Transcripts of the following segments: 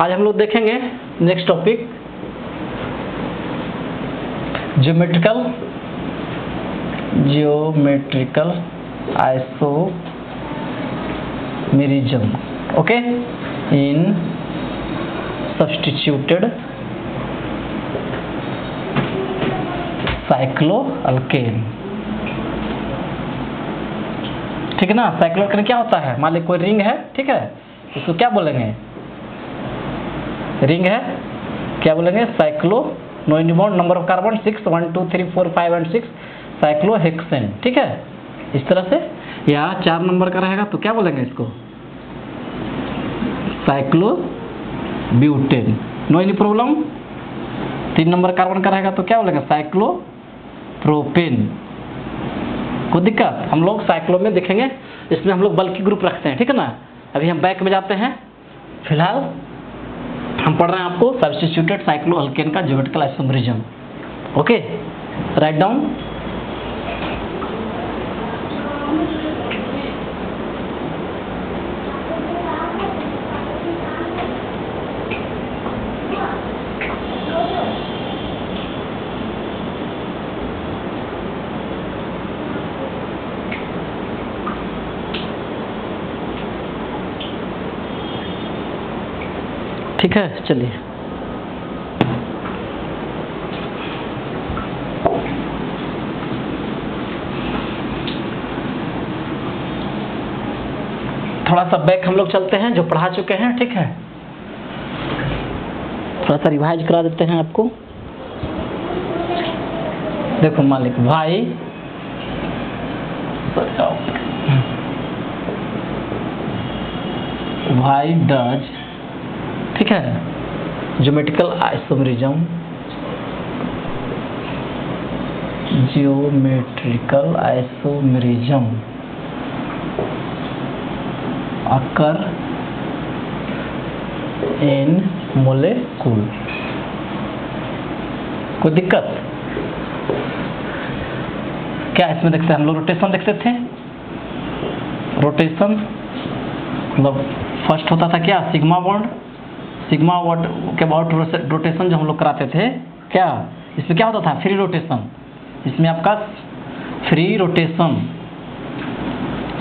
आज हम लोग देखेंगे next topic geometrical isomerism, okay, in substituted cycloalkane. ठीक है ना। साइक्लोअल्केन क्या होता है? मान ली कोई रिंग है, ठीक है, इसको क्या बोलेंगे? रिंग है, क्या बोलेंगे? Cyclo, no bond, number of carbon 6, 1 2 3 4 5 and 6, cyclohexane. ठीक है, इस तरह से। या 4 नंबर का रहेगा तो क्या बोलेंगे इसको? Cyclobutane. No any problem. 3 number carbon का रहेगा तो क्या बोलेंगे? साइक्लोप्रोपेन। कोई दिक्कत? हम लोग साइक्लो में देखेंगे, इसमें हम लोग बल्कि ग्रुप रखते हैं। ठीक है ना। अभी हम बैक में जाते हैं। फिलहाल हम पढ़ रहे हैं आपको सब्स्टिट्यूटेड साइक्लोअल्केन का geometrical isomerism. Okay, write down. ठीक है, चलिए। थोड़ा सा बैक हम लोग चलते हैं, जो पढ़ा चुके हैं। ठीक है, थोड़ा सा रिवाइज करा देते हैं आपको। देखो मालिक भाई, भाई डज, ठीक है, geometrical isomerism, geometrical isomerism occur in molecule। कोई दिक्कत? क्या इसमें देखते हैं हम लोग? रोटेशन देखते थे। रोटेशन मतलब फर्स्ट होता था क्या? Sigma bond. सिग्मा बॉन्ड के अबाउट रोटेशन जो हम लोग कराते थे, क्या इसमें क्या होता था? Free rotation. इसमें आपका फ्री रोटेशन।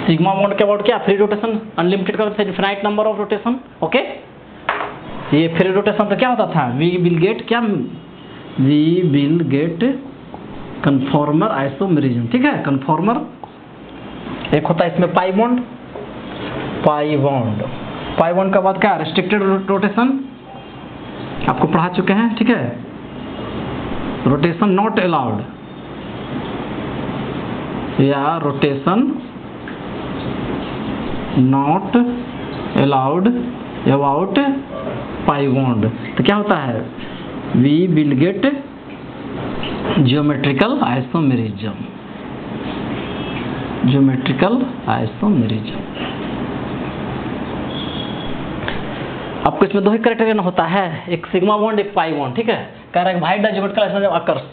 सिग्मा बॉन्ड के अबाउट क्या? फ्री रोटेशन, अनलिमिटेड का infinite number of rotation. Okay, ये फ्री रोटेशन तो क्या होता था? वी विल गेट क्या? We will get conformer isomerism. ठीक है, कन्फॉर्मर। एक होता है इसमें pi bond. Pi bond, pi bond के बाद क्या? रेस्ट्रिक्टेड रोटेशन, आपको पढ़ा चुके हैं। ठीक है, रोटेशन नॉट अलाउड, या rotation not allowed about pi bond. तो क्या होता है? We will get geometrical isomerism. Geometrical isomerism. आपको इसमें दो ही क्राइटेरिया होता है, एक सिग्मा बॉन्ड, एक पाई बॉन्ड। ठीक है, कह रहा है भाई द ज्योमेट्रिकल आइसोमेरिज्म अकर्स।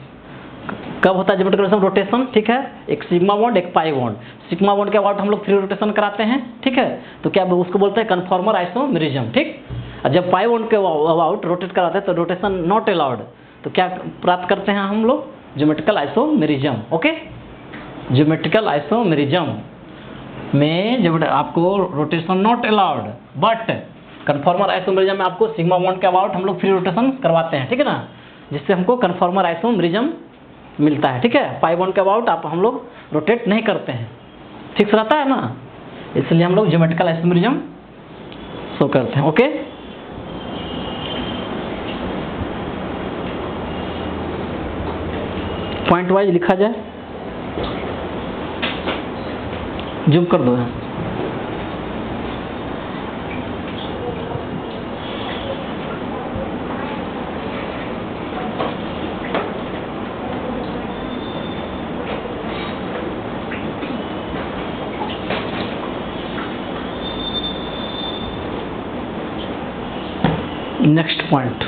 कब होता है ज्योमेट्रिकल आइसोमेरिज्म? रोटेशन। ठीक है, एक सिग्मा बॉन्ड, एक पाई बॉन्ड। सिग्मा बॉन्ड के अबाउट हम लोग फ्री रोटेशन कराते हैं। ठीक है, तो क्या उसको बोलते हैं? Conformer isomerism. ठीक, और जब पाई बॉन्ड के अबाउट रोटेट कराते हैं तो रोटेशन नॉट अलाउड, तो क्या प्राप्त करते हैं हम लोग? Geometrical isomerism. Okay, geometrical isomerism में जब आपको rotation not allowed but conformer isomerism में आपको सिग्मा बॉन्ड के अबाउट हम लोग फ्री रोटेशन करवाते हैं। ठीक है ना, जिससे हमको कन्फॉर्मर आइसोमेरिज्म मिलता है। ठीक है, पाई बॉन्ड के अबाउट आप हम लोग रोटेट नहीं करते हैं, फिक्स रहता है ना, इसलिए हम लोग ज्योमेट्रिकल आइसोमेरिज्म शो करते हैं। ओके, पॉइंट वाइज लिखा जाए, जूम कर दो। नेक्स्ट पॉइंट,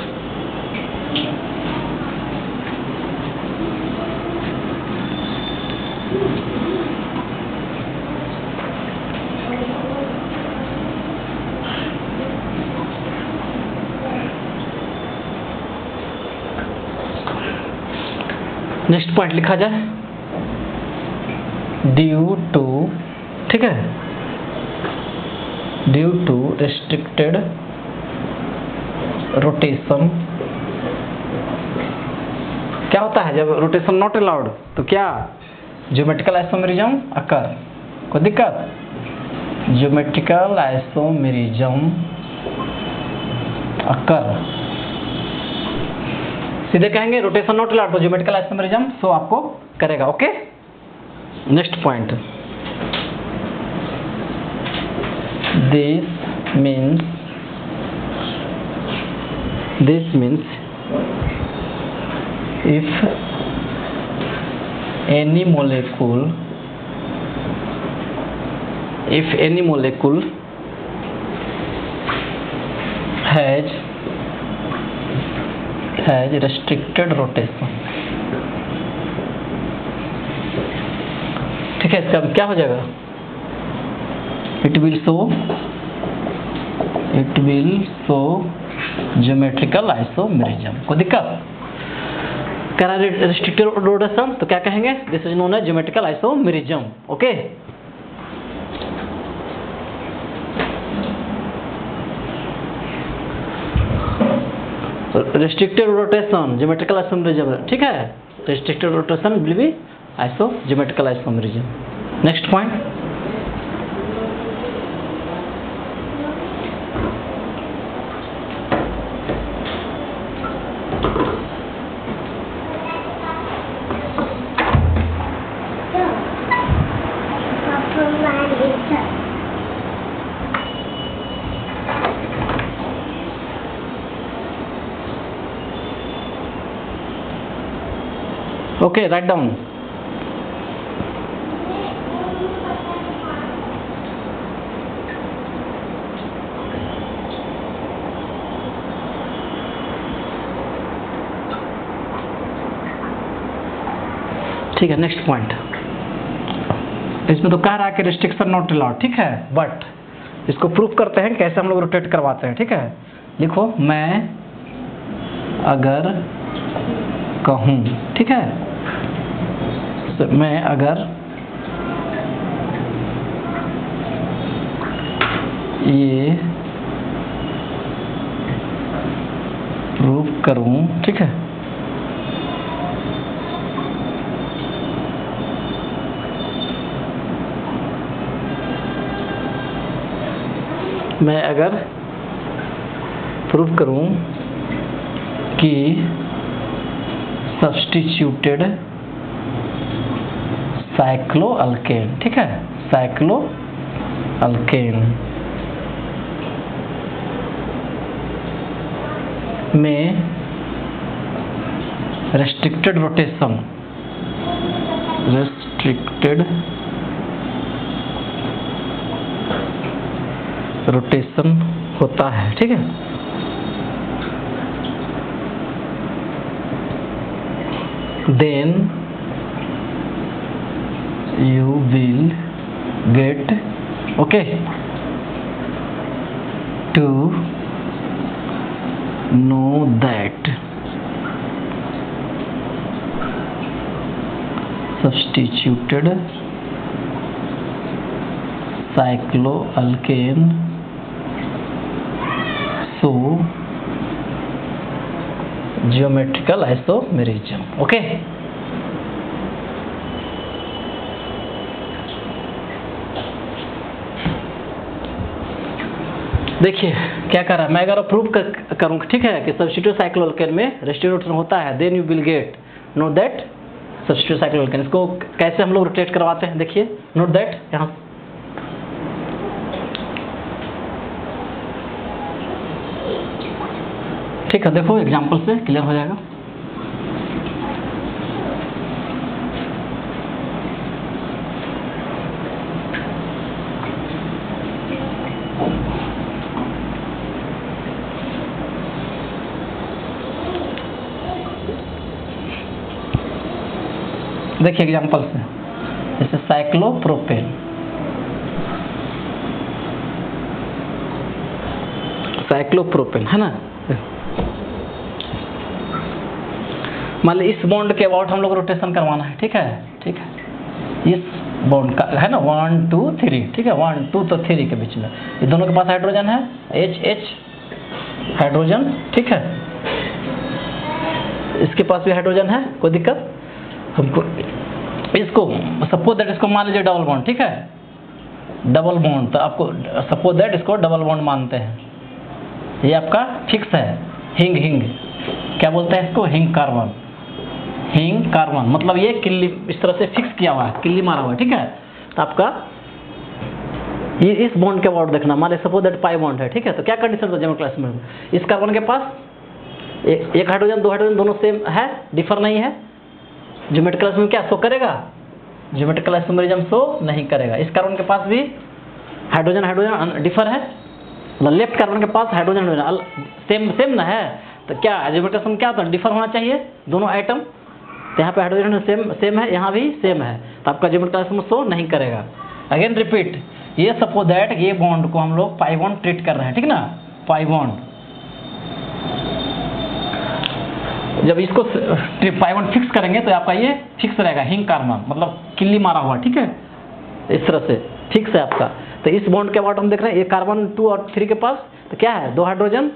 नेक्स्ट पॉइंट लिखा जाए, ड्यू टू, ठीक है, ड्यू टू रेस्ट्रिक्टेड रोटेशन। क्या होता है जब रोटेशन नॉट अलाउड, तो क्या ज्योमेट्रिकल आइसोमेरिज्म अकर। कोई दिक्कत, ज्योमेट्रिकल आइसोमेरिज्म अकर, सीधे कहेंगे रोटेशन नॉट अलाउड तो ज्योमेट्रिकल आइसोमेरिज्म शो आपको करेगा। Okay, next point, this means if any molecule has restricted rotation, ठीक है, इसका क्या हो जाएगा, it will show geometrical isomerism। कोई दिक्कत, कह रहा है रेस्ट्रिक्टेड रोटेशन तो क्या कहेंगे, this is known as geometrical isomerism. Okay, restricted rotation geometrical isomerism, ठीक है, restricted rotation will be geometrical isomerism. Next point, okay, write down. ठीक है, नेक्स्ट पॉइंट, इसमें तो कह रहा है कि रिस्ट्रिक्शन नॉट अलाउड, ठीक है, बट इसको प्रूफ करते हैं कैसे हम लोग रोटेट करवाते हैं। ठीक है, लिखो, मैं अगर कहूँ, ठीक है, तो मैं अगर ये प्रूव करूं, ठीक है, मैं अगर प्रूव करूं कि सब्स्टिट्यूटेड साइक्लोअल्केन, ठीक है, साइक्लोअल्केन में रेस्ट्रिक्टेड रोटेशन होता है, ठीक है, then you will get, okay, to know that substituted cycloalkane so geometrical isomerism। Okay, देखिए क्या कर रहा है, मैं अगर प्रूव करूँ, ठीक है, कि सब्स्टिट्यूट साइक्लोअल्केन में रेस्ट्रिक्टेड रोटेशन होता है, then you will get note that substitute cycloalkane. इसको कैसे हम लोग रोटेट करवाते हैं, देखिए, नोट दैट यहाँ, ठीक है, देखो एग्जांपल से क्लियर हो जाएगा। देखिए एग्जांपल से, जैसे साइक्लोप्रोपेन, है ना, मान ली इस बॉन्ड के अबाउट हम लोग रोटेशन करवाना है, ठीक है, ठीक है, इस बॉन्ड का है ना 1 2 3, ठीक है, 1 2 तो 3 के बीच में ये दोनों के पास हाइड्रोजन है, H H हाइड्रोजन, ठीक है, इसके पास भी हाइड्रोजन है, कोई दिक्कत हमको। इसको सपोज दैट इसको मान लीजिए डबल बॉन्ड, ठीक है, डबल बॉन्ड, तो आपको सपोज दैट इसको डबल बॉन्ड मानते हैं, ये आपका फिक्स है, हिंग हिंग क्या बोलते हैं इसको, हिंग कार्बन, हिंग कार्बन मतलब ये किल्ली इस तरह से फिक्स किया हुआ है, किल्ली मारा हुआ है, ठीक है। तो आपका ये इस बॉन्ड के अबाउट देखना, मान लीजिए सपोज दैट पाई बॉन्ड है, ठीक है, तो क्या कंडीशन था जेमेट्रिकल क्लास में, इस कार्बन के पास एक हाइड्रोजन दो हाइड्रोजन दोनों सेम है, डिफर नहीं है, ज्योमेट्रिकल क्लास में क्या शो करेगा, ज्योमेट्रिकल आइसोमेरिज्म शो नहीं करेगा। इस कार्बन के पास भी हाइड्रोजन हाइड्रोजन डिफर है, मतलब लेफ्ट कार्बन के पास हाइड्रोजन हाइड्रोजन सेम सेम ना है, तो क्या ज्योमेट्रिकल में क्या होता है, डिफर होना चाहिए दोनों आइटम, तो यहाँ पे हाइड्रोजन सेम सेम है, यहाँ भी सेम है, तो आपका ज्योमेट्रिकल शो नहीं करेगा। अगेन रिपीट, ये सपोज दैट ये बॉन्ड को हम लोग पाई बॉन्ड ट्रीट कर रहे हैं, ठीक ना, पाई बॉन्ड, जब इसको पाई बॉन्ड फिक्स करेंगे तो आपका ये फिक्स रहेगा, हिंग कार्बन मतलब किल्ली मारा हुआ, ठीक है, इस तरह से फिक्स है आपका। तो इस बॉन्ड के अबाउट हम देख रहे हैं, ये कार्बन 2 और 3 के पास तो क्या है, 2 हाइड्रोजन,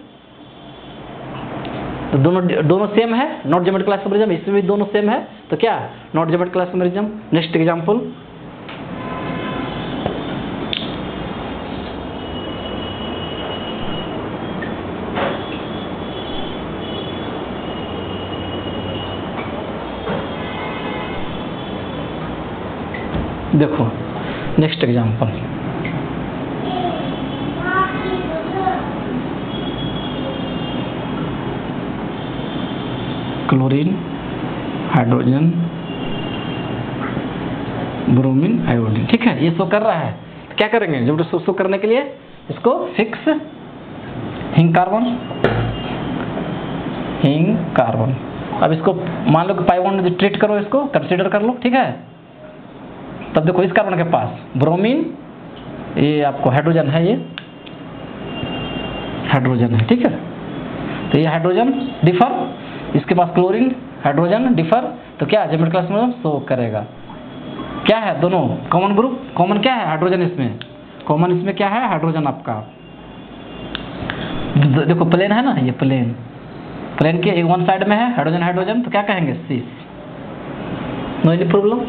तो दोनों सेम है, नॉट ज्योमेट्रिकल आइसोमेरिज्म, इसमें भी दोनों सेम है, तो क्या not geometrical isomerism. Next example, देखो next example, chlorine hydrogen bromine iodine, ठीक है, ये शो कर रहा है, तो क्या करेंगे, जब शो करने के लिए इसको फिक्स हिंग कार्बन, हिंग कार्बन। अब इसको मान लो कि पाई बॉन्ड ट्रीट करो, इसको कंसीडर कर लो, ठीक है। तब देखो इस कार्बन के पास ब्रोमीन, ये आपको हाइड्रोजन है, ये हाइड्रोजन है, ठीक है, तो ये हाइड्रोजन डिफर, इसके पास क्लोरीन हाइड्रोजन डिफर, तो क्या ज्योमेट्रिकल क्लास में शो करेगा, क्या है दोनों कॉमन ग्रुप, कॉमन क्या है हाइड्रोजन, इसमें कॉमन इसमें क्या है हाइड्रोजन आपका। देखो प्लेन है ना, ये प्लेन, प्लेन के एक वन साइड में है हाइड्रोजन हाइड्रोजन, तो क्या कहेंगे सी, नो एनी प्रॉब्लम,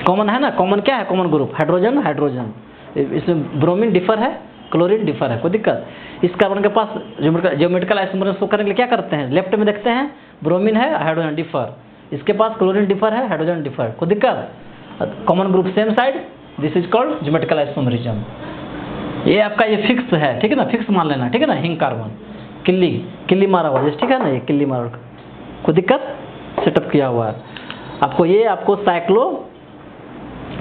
कॉमन है ना, कॉमन क्या है, कॉमन ग्रुप हाइड्रोजन हाइड्रोजन, इसमें ब्रोमीन डिफर है, क्लोरीन डिफर है, कोई दिक्कत। इस कार्बन के पास ज्योमेट्रिकल आइसोमेरिज्म शो करने के लिए क्या करते हैं, लेफ्ट में देखते हैं ब्रोमीन है हाइड्रोजन डिफर, इसके पास क्लोरीन डिफर है हाइड्रोजन डिफर, कोई दिक्कत, common group same side, this is called geometrical isomerism. ये आपका ये फिक्स है, ठीक है ना, फिक्स मान लेना, ठीक है ना, हिंग कार्बन किल्ली किल्ली मारा हुआ, ठीक है ना, ये किल्ली मारा, कोई दिक्कत, सेटअप किया हुआ है। आपको ये आपको साइक्लो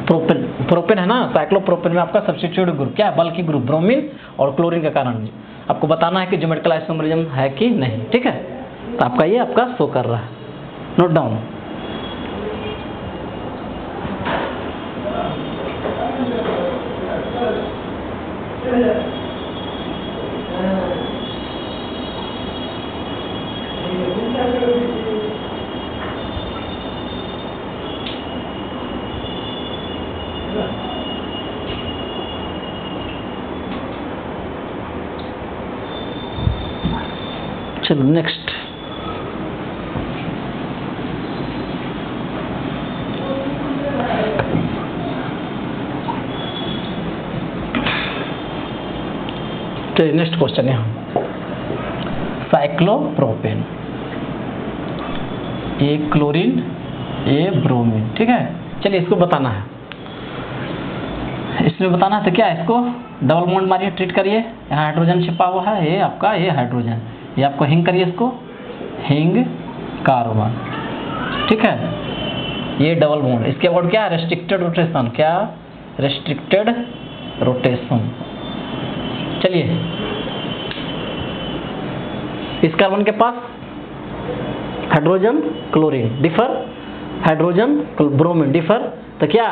प्रोपेन है ना, साइक्लोप्रोपेन में आपका सब्स्टिट्यूट ग्रुप क्या है, बल्कि ग्रुप ब्रोमीन और क्लोरीन के कारण आपको बताना है कि ज्योमेट्रिकल आइसोमेरिज्म है कि नहीं, ठीक है। तो आपका ये आपका शो कर रहा है, नोट डाउन। चलो नेक्स्ट, चलिए नेक्स्ट क्वेश्चन है, साइक्लोप्रोपेन, ए क्लोरीन ए ब्रोमीन, ठीक है। चलिए इसको बताना है, इसमें बताना है तो क्या है, इसको डबल बॉन्ड मारिए, ट्रीट करिए, यहाँ हाइड्रोजन छिपा हुआ है, ये आपका ये हाइड्रोजन, ये आपको हिंग करिए, इसको हिंग कार्बन, ठीक है, ये डबल बॉन्ड, इसके बाद क्या है रेस्ट्रिक्टेड रोटेशन, क्या रेस्ट्रिक्टेड रोटेशन। चलिए इस कार्बन के पास hydrogen chlorine differ, hydrogen bromine differ, तो क्या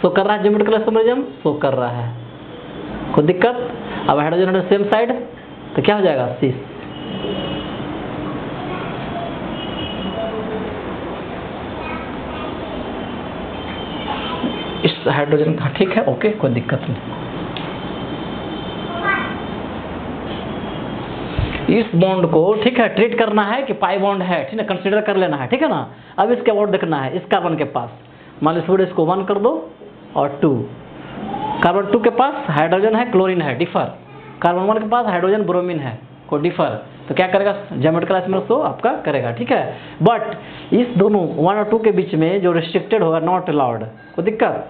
शो कर रहा है ज्योमेट्रिकल आइसोमेरिज्म, शो कर रहा है, कोई दिक्कत। अब हाइड्रोजन सेम साइड, तो क्या हो जाएगा सी, इस हाइड्रोजन का, ठीक है, ओके, कोई दिक्कत नहीं। इस बॉन्ड को, ठीक है, ट्रीट करना है कि पाई बॉन्ड है, ठीक है, कंसीडर कर लेना है, ठीक है ना। अब इसके अबाउट देखना है इस कार्बन के पास, मान लो इसको 1 कर दो और 2, कार्बन 2 के पास हाइड्रोजन है, क्लोरीन है, डिफर, कार्बन 1 के पास हाइड्रोजन ब्रोमीन है, को डिफर, तो क्या करेगा, ज्योमेट्रिकल आइसोमर्स तो आपका करेगा, ठीक है। बट इस दोनों 1 और 2 के बीच में जो रिस्ट्रिक्टेड होगा, नॉट अलाउड, कोई दिक्कत,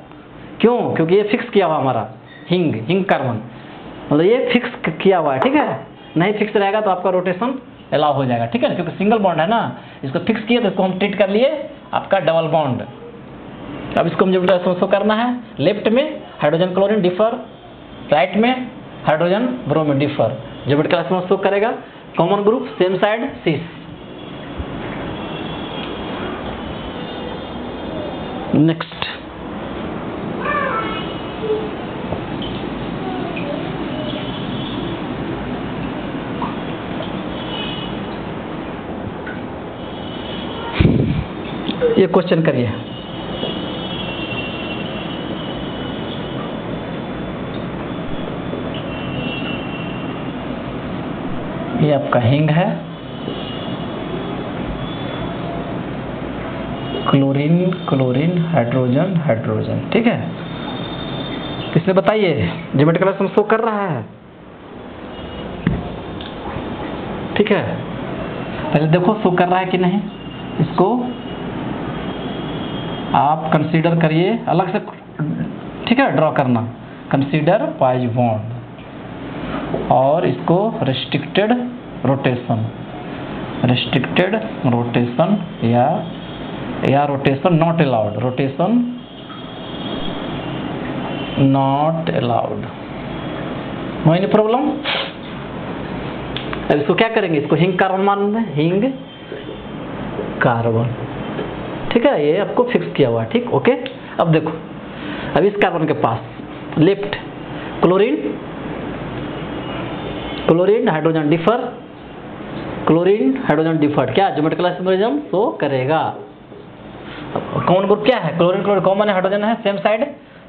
क्यों, क्योंकि ये फिक्स किया हुआ हमारा हिंग कार्बन, मतलब ये फिक्स किया हुआ है, ठीक है। नहीं फिक्स रहेगा तो आपका रोटेशन अलाउ हो जाएगा, ठीक है, क्योंकि सिंगल बॉन्ड है ना, इसको फिक्स किए तो इसको हम ट्रीट कर लिए आपका डबल बॉन्ड। अब इसको हम जो करना है, लेफ्ट में हाइड्रोजन क्लोरीन डिफर, राइट में hydrogen bromine differ, geometrical isomers show करेगा, कॉमन ग्रुप, सेम साइड, सिस। नेक्स्ट, ये क्वेश्चन करिए। ये आपका हिंग है, क्लोरीन क्लोरीन हाइड्रोजन हाइड्रोजन, ठीक है। इसमें बताइए ज्योमेट्रिकल आइसोमर्स शो कर रहा है, ठीक है। पहले देखो शो कर रहा है कि नहीं, इसको आप कंसीडर करिए अलग से, ठीक है, ड्रॉ करना, कंसीडर पाई बॉन्ड, और इसको रिस्ट्रिक्टेड रोटेशन या rotation not allowed, rotation not allowed, no any problem. अब इसको क्या करेंगे, इसको हिंग कार्बन मान दें, हिंग कार्बन, ठीक है, ये आपको फिक्स किया हुआ है, ठीक, ओके। अब देखो, अब इस कार्बन के पास left chlorine hydrogen differ, chlorine hydrogen differ, क्या ज्योमेट्रिकल आइसोमरिज्म शो करेगा। कॉमन ग्रुप क्या है, क्लोरीन क्लोरीन कॉमन है, हाइड्रोजन है, सेम साइड,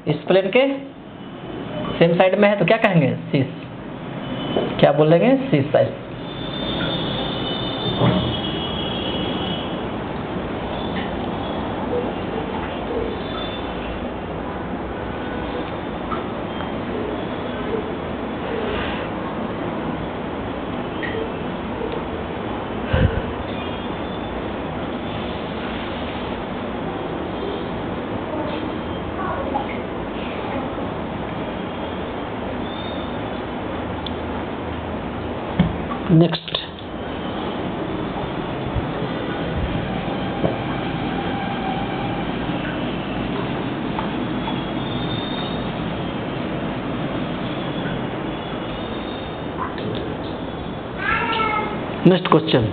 इस प्लेन के सेम साइड में है, तो क्या कहेंगे, सिस, क्या बोलेंगे, cis side. Next, next question,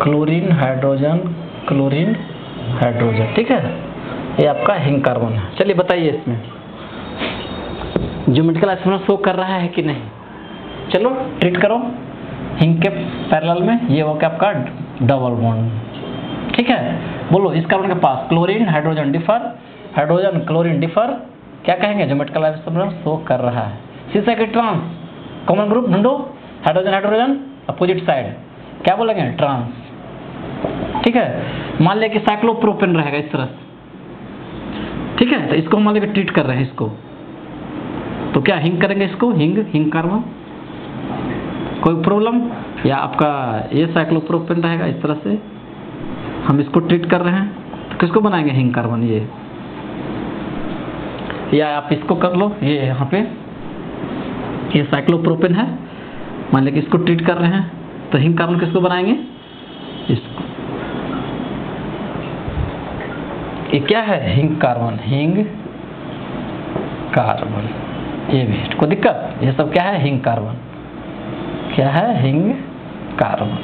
chlorine hydrogen, ठीक है, ये आपका हिंग कार्बन है। चलिए बताइए इसमें ज्योमेट्रिकल आइसोमर्स शो कर रहा है कि नहीं। चलो ट्रीट करो, हिंग के पैरेलल में ये हो गया आपका डबल बॉन्ड, ठीक है। बोलो इस कार्बन के पास chlorine hydrogen differ, hydrogen chlorine differ, क्या कहेंगे, ज्योमेट्रिकल आइसोमर्स शो कर रहा है। शीशा के ट्रांस, कॉमन ग्रुप ढूंढो, हाइड्रोजन हाइड्रोजन अपोजिट साइड, क्या बोलेंगे, ट्रांस, ठीक है। मान लिया कि साइक्लोप्रोपेन रहेगा इस तरह से, ठीक है, तो इसको मान लिया ट्रीट कर रहे हैं इसको, तो क्या हिंग करेंगे इसको, हिंग कार्बन, कोई प्रॉब्लम। या आपका ये साइक्लोप्रोपेन रहेगा इस तरह से, हम इसको ट्रीट कर रहे हैं, तो किसको बनाएंगे, हिंग कार्बन, ये। या आप इसको कर लो, ये यहाँ पे ये साइक्लोप्रोपेन है, मान लिया कि इसको ट्रीट कर रहे हैं, तो हिंग कार्बन किसको बनाएंगे, इसको। ये क्या है, हिंग कार्बन, ये भी कोई दिक्कत, ये सब क्या है, हिंग कार्बन, क्या है, हिंग कार्बन।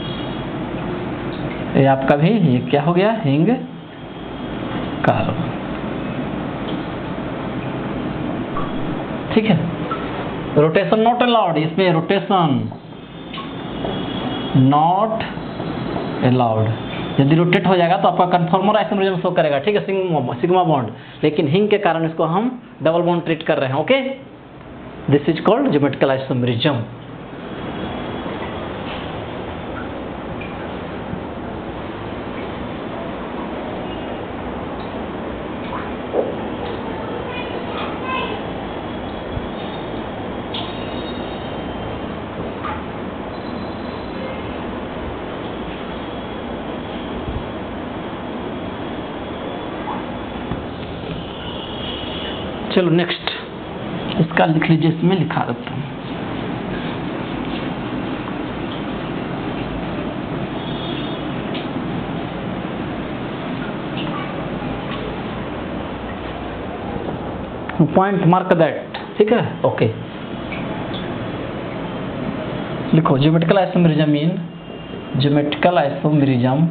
ये आपका भी ये क्या हो गया, हिंग कार्बन। ठीक है। रोटेशन नॉट अलाउड, इसमें रोटेशन नॉट अलाउड, यदि रोटेट हो जाएगा तो आपका कन्फर्मर आइसोमेरिज्म शो करेगा, ठीक है, सिग्मा बॉन्ड। लेकिन हिंग के कारण इसको हम डबल बॉन्ड ट्रीट कर रहे हैं। Okay, this is called geometrical isomerism. चलो नेक्स्ट, इसका लिख लीजिए, इसमें लिखा देता हूँ। पॉइंट मार्क दैट, ठीक है। ओके, लिखो geometrical isomerism mean geometrical isomerism,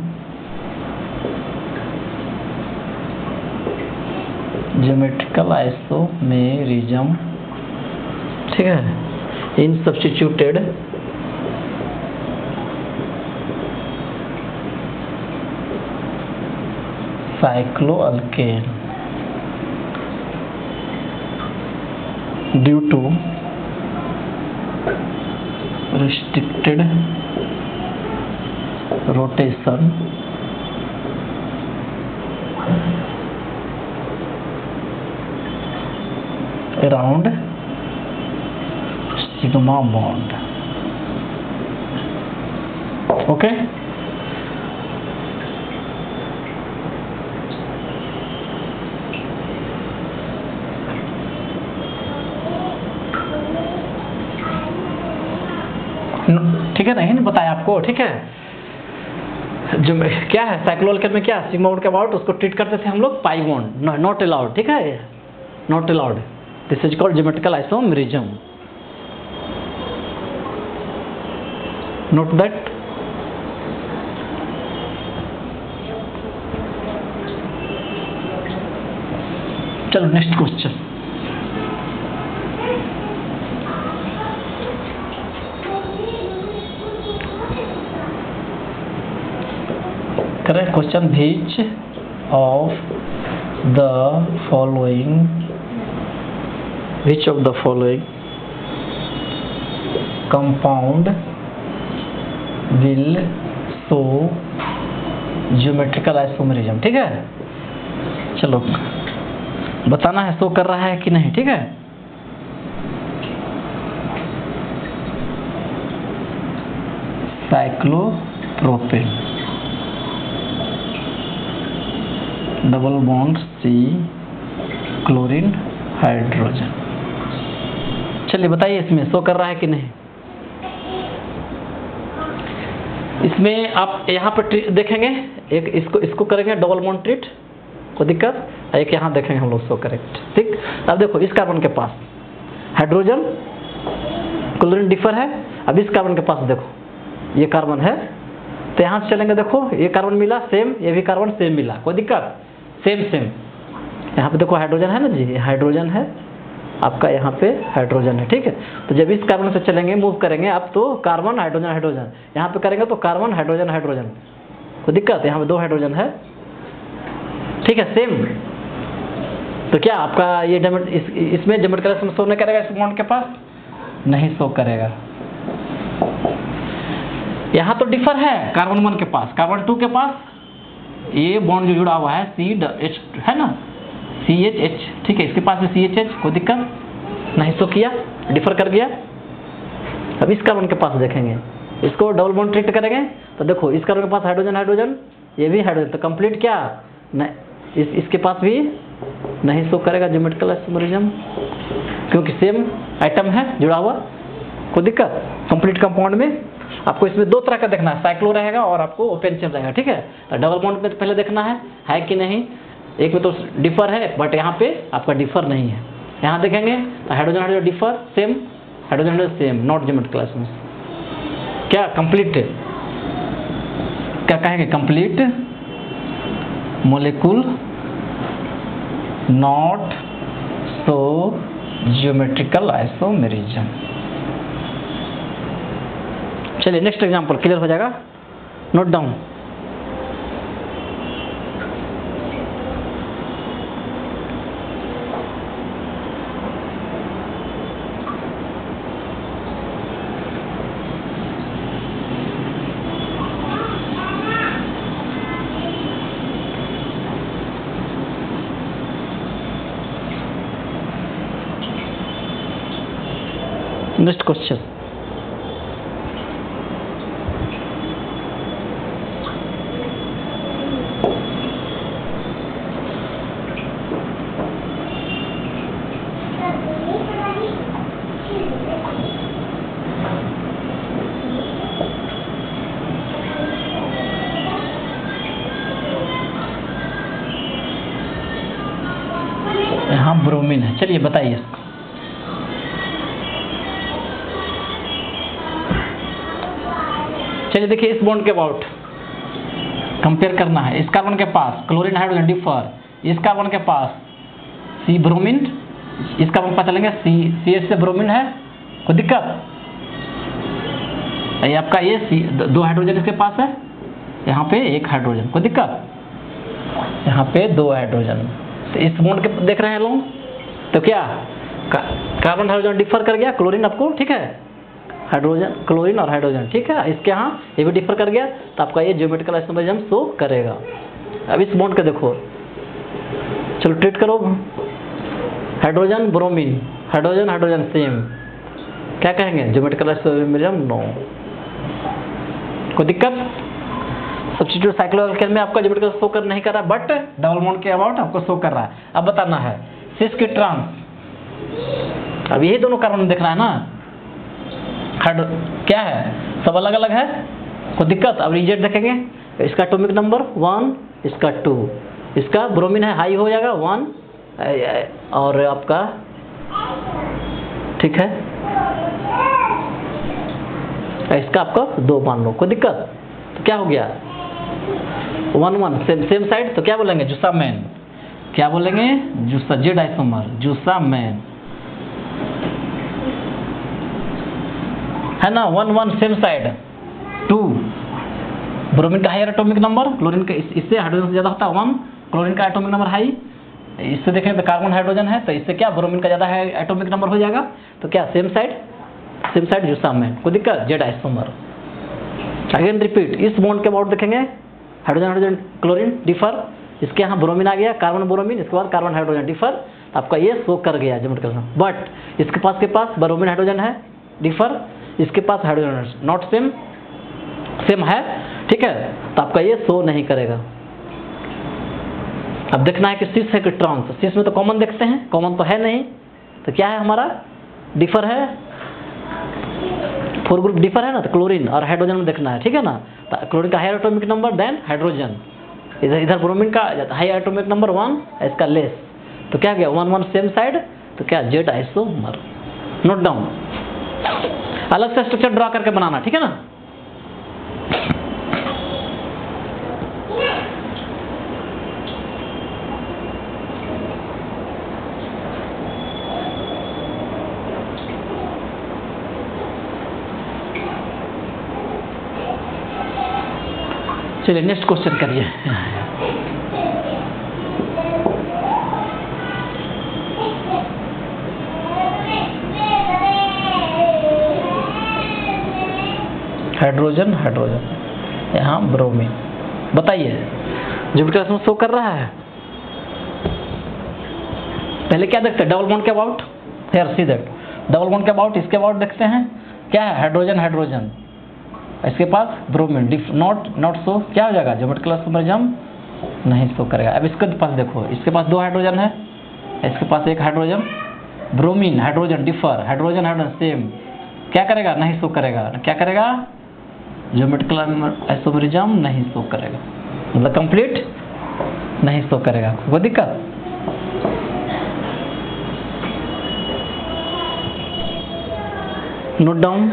geometrical isomerism, ठीक है, in substituted cycloalkane due to restricted rotation around sigma bond. Okay, ठीक है, नहीं बताया आपको, ठीक है। जो क्या है साइक्लोअल्केन में, क्या सिग्मा बॉन्ड के अबाउट उसको ट्रीट करते थे हम लोग पाई बॉन्ड, नॉट अलाउड, ठीक है, not allowed. This is called geometrical isomerism. Note that. चलो next question. Correct question, which of the following compound will show geometrical isomerism, ठीक है। चलो बताना है शो कर रहा है कि नहीं, ठीक है। Cyclopropane, double bond C chlorine hydrogen. चलिए बताइए इसमें शो कर रहा है कि नहीं। इसमें आप यहाँ पर देखेंगे, एक इसको करेंगे डबल बॉन्ड ट्रीट, कोई दिक्कत, एक यहाँ देखेंगे हम लोग शो करेक्ट, ठीक। अब देखो इस कार्बन के पास हाइड्रोजन क्लोरीन डिफर है, अब इस कार्बन के पास देखो ये कार्बन है, तो यहाँ से चलेंगे, देखो ये कार्बन मिला सेम, ये भी कार्बन सेम मिला, कोई दिक्कत, सेम सेम। यहाँ पे देखो हाइड्रोजन है ना जी, हाइड्रोजन है आपका, यहाँ पे हाइड्रोजन है, ठीक है। तो जब इस कार्बन से चलेंगे, मूव करेंगे आप, तो कार्बन हाइड्रोजन हाइड्रोजन, यहाँ पे करेंगे तो कार्बन हाइड्रोजन हाइड्रोजन, कोई दिक्कत, यहाँ पे दो हाइड्रोजन है, ठीक है, सेम। तो क्या आपका ये इसमें ज्योमेट्रिकल आइसोमेरिज्म शो नहीं करेगा, इस बॉन्ड के पास नहीं शो करेगा। यहाँ तो डिफर है कार्बन 1 के पास, कार्बन 2 के पास ये बॉन्ड जो जुड़ा हुआ है CH है ना, CHH, ठीक है, इसके पास भी CHH, कोई दिक्कत नहीं शो किया, डिफर कर गया। अब इस कार्बन के पास देखेंगे, इसको डबल बॉन्ड ट्रीट करेंगे, तो देखो इस कार्बन के पास हाइड्रोजन हाइड्रोजन, ये भी हाइड्रोजन, तो कंप्लीट क्या नहीं, इसके पास भी नहीं शो करेगा ज्योमेट्रिकल आइसोमेरिज्म, क्योंकि सेम आइटम है जुड़ा हुआ, कोई दिक्कत। कंप्लीट कंपाउंड में आपको इसमें दो तरह का देखना है, साइक्लो रहेगा और आपको ओपन चेन रहेगा, ठीक है। तो डबल बॉन्ड में तो पहले देखना है कि नहीं, एक में तो डिफर है बट यहाँ पे आपका डिफर नहीं है। यहाँ देखेंगे तो hydrogen hydrogen differ same, hydrogen hydrogen same, not geometrical isomerism. क्या कंप्लीट, क्या कहेंगे, complete molecule not show geometrical isomerism. चलिए नेक्स्ट एग्जांपल क्लियर हो जाएगा, नोट डाउन। नेक्स्ट क्वेश्चन, यहाँ ब्रोमीन है। चलिए बताइए इसको। चलिए देखिए, इस बॉन्ड के अबाउट कंपेयर करना है। इस कार्बन के पास क्लोरीन हाइड्रोजन डिफर, इस कार्बन के पास सी ब्रोमीन, इस कार्बन पता चलेंगे सी एच से ब्रोमीन है, कोई दिक्कत? ये आपका ये सी, दो हाइड्रोजन इसके पास है, यहाँ पे एक हाइड्रोजन, कोई दिक्कत? यहाँ पे दो हाइड्रोजन। तो इस बॉन्ड के देख रहे हैं लोग, तो क्या कार्बन हाइड्रोजन डिफर कर गया, क्लोरीन आपको, ठीक है, हाइड्रोजन, क्लोरीन और हाइड्रोजन, ठीक है, इसके यहाँ ये भी डिफर कर गया, तो आपका ये ज्योमेट्रिकल आइसोमेरिज्म शो करेगा। अब इस बॉन्ड का देखो, चलो ट्रीट करो, hydrogen bromine, hydrogen hydrogen same, क्या कहेंगे? ज्योमेट्रिकल आइसोमेरिज्म नो, कोई दिक्कत? सब्स्टिट्यूट साइक्लोएल्केन में आपका ज्योमेट्रिकल शो कर नहीं कर रहा है, बट डबल बॉन्ड के अबाउट आपको शो कर रहा है। अब बताना है सिस की ट्रांस, अब यही दोनों कार्बन दिख रहा है ना, क्या है, सब अलग अलग है, कोई दिक्कत? अब रिजेक्ट देखेंगे, इसका एटॉमिक नंबर 1, इसका 2, इसका ब्रोमीन है हाई हो जाएगा 1, और आपका ठीक है, इसका आपका 2 मान लो, कोई दिक्कत? तो क्या हो गया 1 1 सेम साइड, तो क्या बोलेंगे? जूसामेन, क्या बोलेंगे? जूसा, जेड आइसोमर, जूसामेन है ना, 1 1 सेम साइड, 2 ब्रोमीन का हायर एटॉमिक नंबर, क्लोरीन का इससे हाइड्रोजन से ज्यादा होता है 1, क्लोरीन का एटॉमिक नंबर हाई, इससे देखें तो कार्बन हाइड्रोजन है, तो इससे क्या ब्रोमीन का ज्यादा है एटॉमिक नंबर हो जाएगा, तो क्या सेम साइड जूसामेन, कोई दिक्कत? Z isomer. अगेन रिपीट, इस बॉन्ड के अबाउट देखेंगे, हाइड्रोजन हाइड्रोजन क्लोरीन डिफर, इसके यहाँ ब्रोमीन आ गया, कार्बन ब्रोमीन, इसके बाद कार्बन हाइड्रोजन डिफर, आपका ये शो कर गया ज्योमेट्रिकल। बट इसके पास ब्रोमीन हाइड्रोजन है डिफर, इसके पास हाइड्रोजन नॉट सेम है, ठीक है, तो आपका ये शो नहीं करेगा। अब देखना है कि सिस है कि ट्रांस, सिस में तो कॉमन देखते हैं, कॉमन तो है नहीं, तो क्या है हमारा? डिफर है, 4 ग्रुप डिफर है ना, तो क्लोरीन और हाइड्रोजन में देखना है, ठीक है ना, तो क्लोरीन का higher atomic number than hydrogen, इधर ब्रोमीन का हाई एटॉमिक नंबर 1, इसका लेस, तो क्या गया 1 1 सेम साइड, तो क्या जेड आइसोमर। नोट डाउन, अलग से स्ट्रक्चर ड्रा करके बनाना, ठीक है ना। चलिए नेक्स्ट क्वेश्चन करिए। हाइड्रोजन यहाँ ब्रोमीन, बताइए ज्योमेट्रिकल शो कर रहा है। पहले क्या देखते हैं? डबल बॉन्ड के about, here see that, double bond के अबाउट, इसके अबाउट देखते हैं, क्या है? हाइड्रोजन, इसके पास ब्रोमीन, नॉट शो, क्या हो जाएगा? ज्योमेट्रिकल आइसोमेरिज्म नहीं शो करेगा। अब इसके पास देखो, इसके पास 2 हाइड्रोजन है, इसके पास 1 hydrogen, bromine hydrogen differ, hydrogen same, क्या करेगा? नहीं शो करेगा। क्या करेगा? ज्योमेट्रिकल आइसोमेरिज्म नहीं शो करेगा, मतलब कंप्लीट नहीं शो करेगा, कोई दिक्कत? नोट डाउन,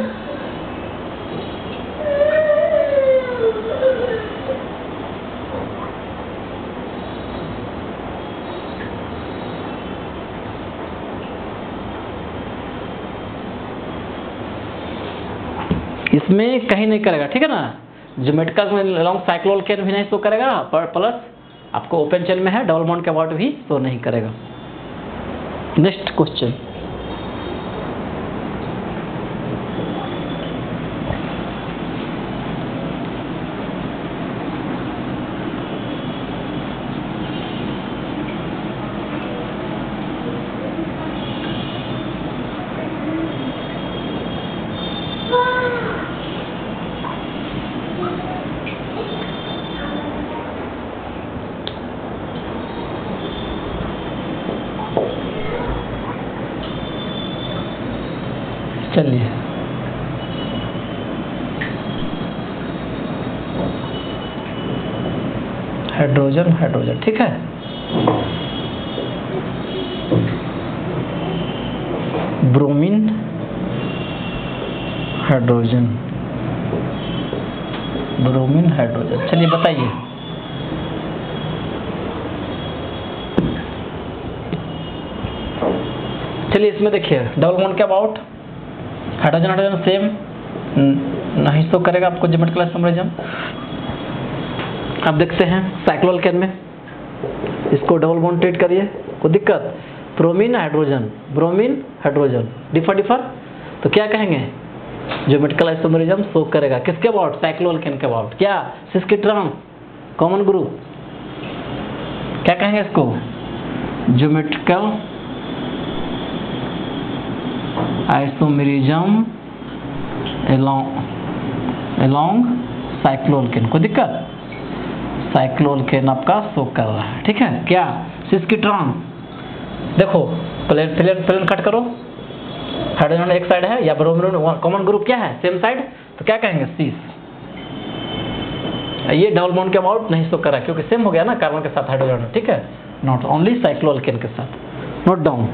इसमें कहीं नहीं करेगा, ठीक है ना। ज्योमेट्रिकल में लॉन्ग साइक्लोल केन भी नहीं शो करेगा, प्लस आपको ओपन चेन में है डबल बॉन्ड के अबाउट भी शो नहीं करेगा। नेक्स्ट क्वेश्चन, चलिए हाइड्रोजन हाइड्रोजन, ठीक है। ब्रोमीन हाइड्रोजन, ब्रोमीन हाइड्रोजन, चलिए बताइए। चलिए इसमें देखिए डबल बॉन्ड के अबाउट हाइड्रोजन हाइड्रोजन सेम नहीं शो करेगा आपको ज्योमेट्रिकल आइसोमरिज्म। अब देखते हैं साइक्लोल केन में, इसको डबल बॉन्ड ट्रीट करिए, कोई दिक्कत। Bromine hydrogen, bromine hydrogen, differ differ, तो क्या कहेंगे ज्योमेट्रिकल आइसोमरिज्म शो करेगा किसके अबाउट, साइक्लोल केन के अबाउट। क्या सिस्किट्रान कॉमन ग्रुप, क्या कहेंगे इसको, ज्योमेट्रिकल आइसोमेरिज्म along साइक्लोल केन, कोई दिक्कत। साइक्लोल केन आपका शो कर रहा है, ठीक है। क्या सिस्किट्रान, देखो प्लेन प्लेन प्लेन कट करो, हाइड्रोजन एक साइड है या ब्रोमीन कॉमन ग्रुप क्या है, सेम साइड, तो क्या कहेंगे सीस। ये डबल बॉन्ड के अबाउट नहीं शो कर रहा है क्योंकि सेम हो गया ना कार्बन के साथ हाइड्रोजन, ठीक है। नॉट ओनली साइक्लोल केन के साथ, नोट डाउन।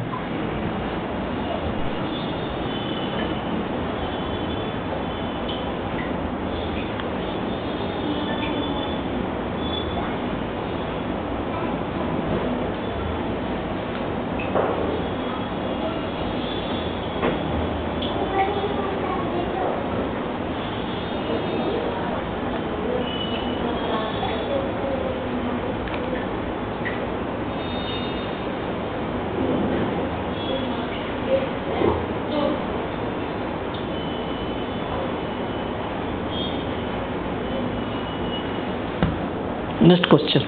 नेक्स्ट क्वेश्चन,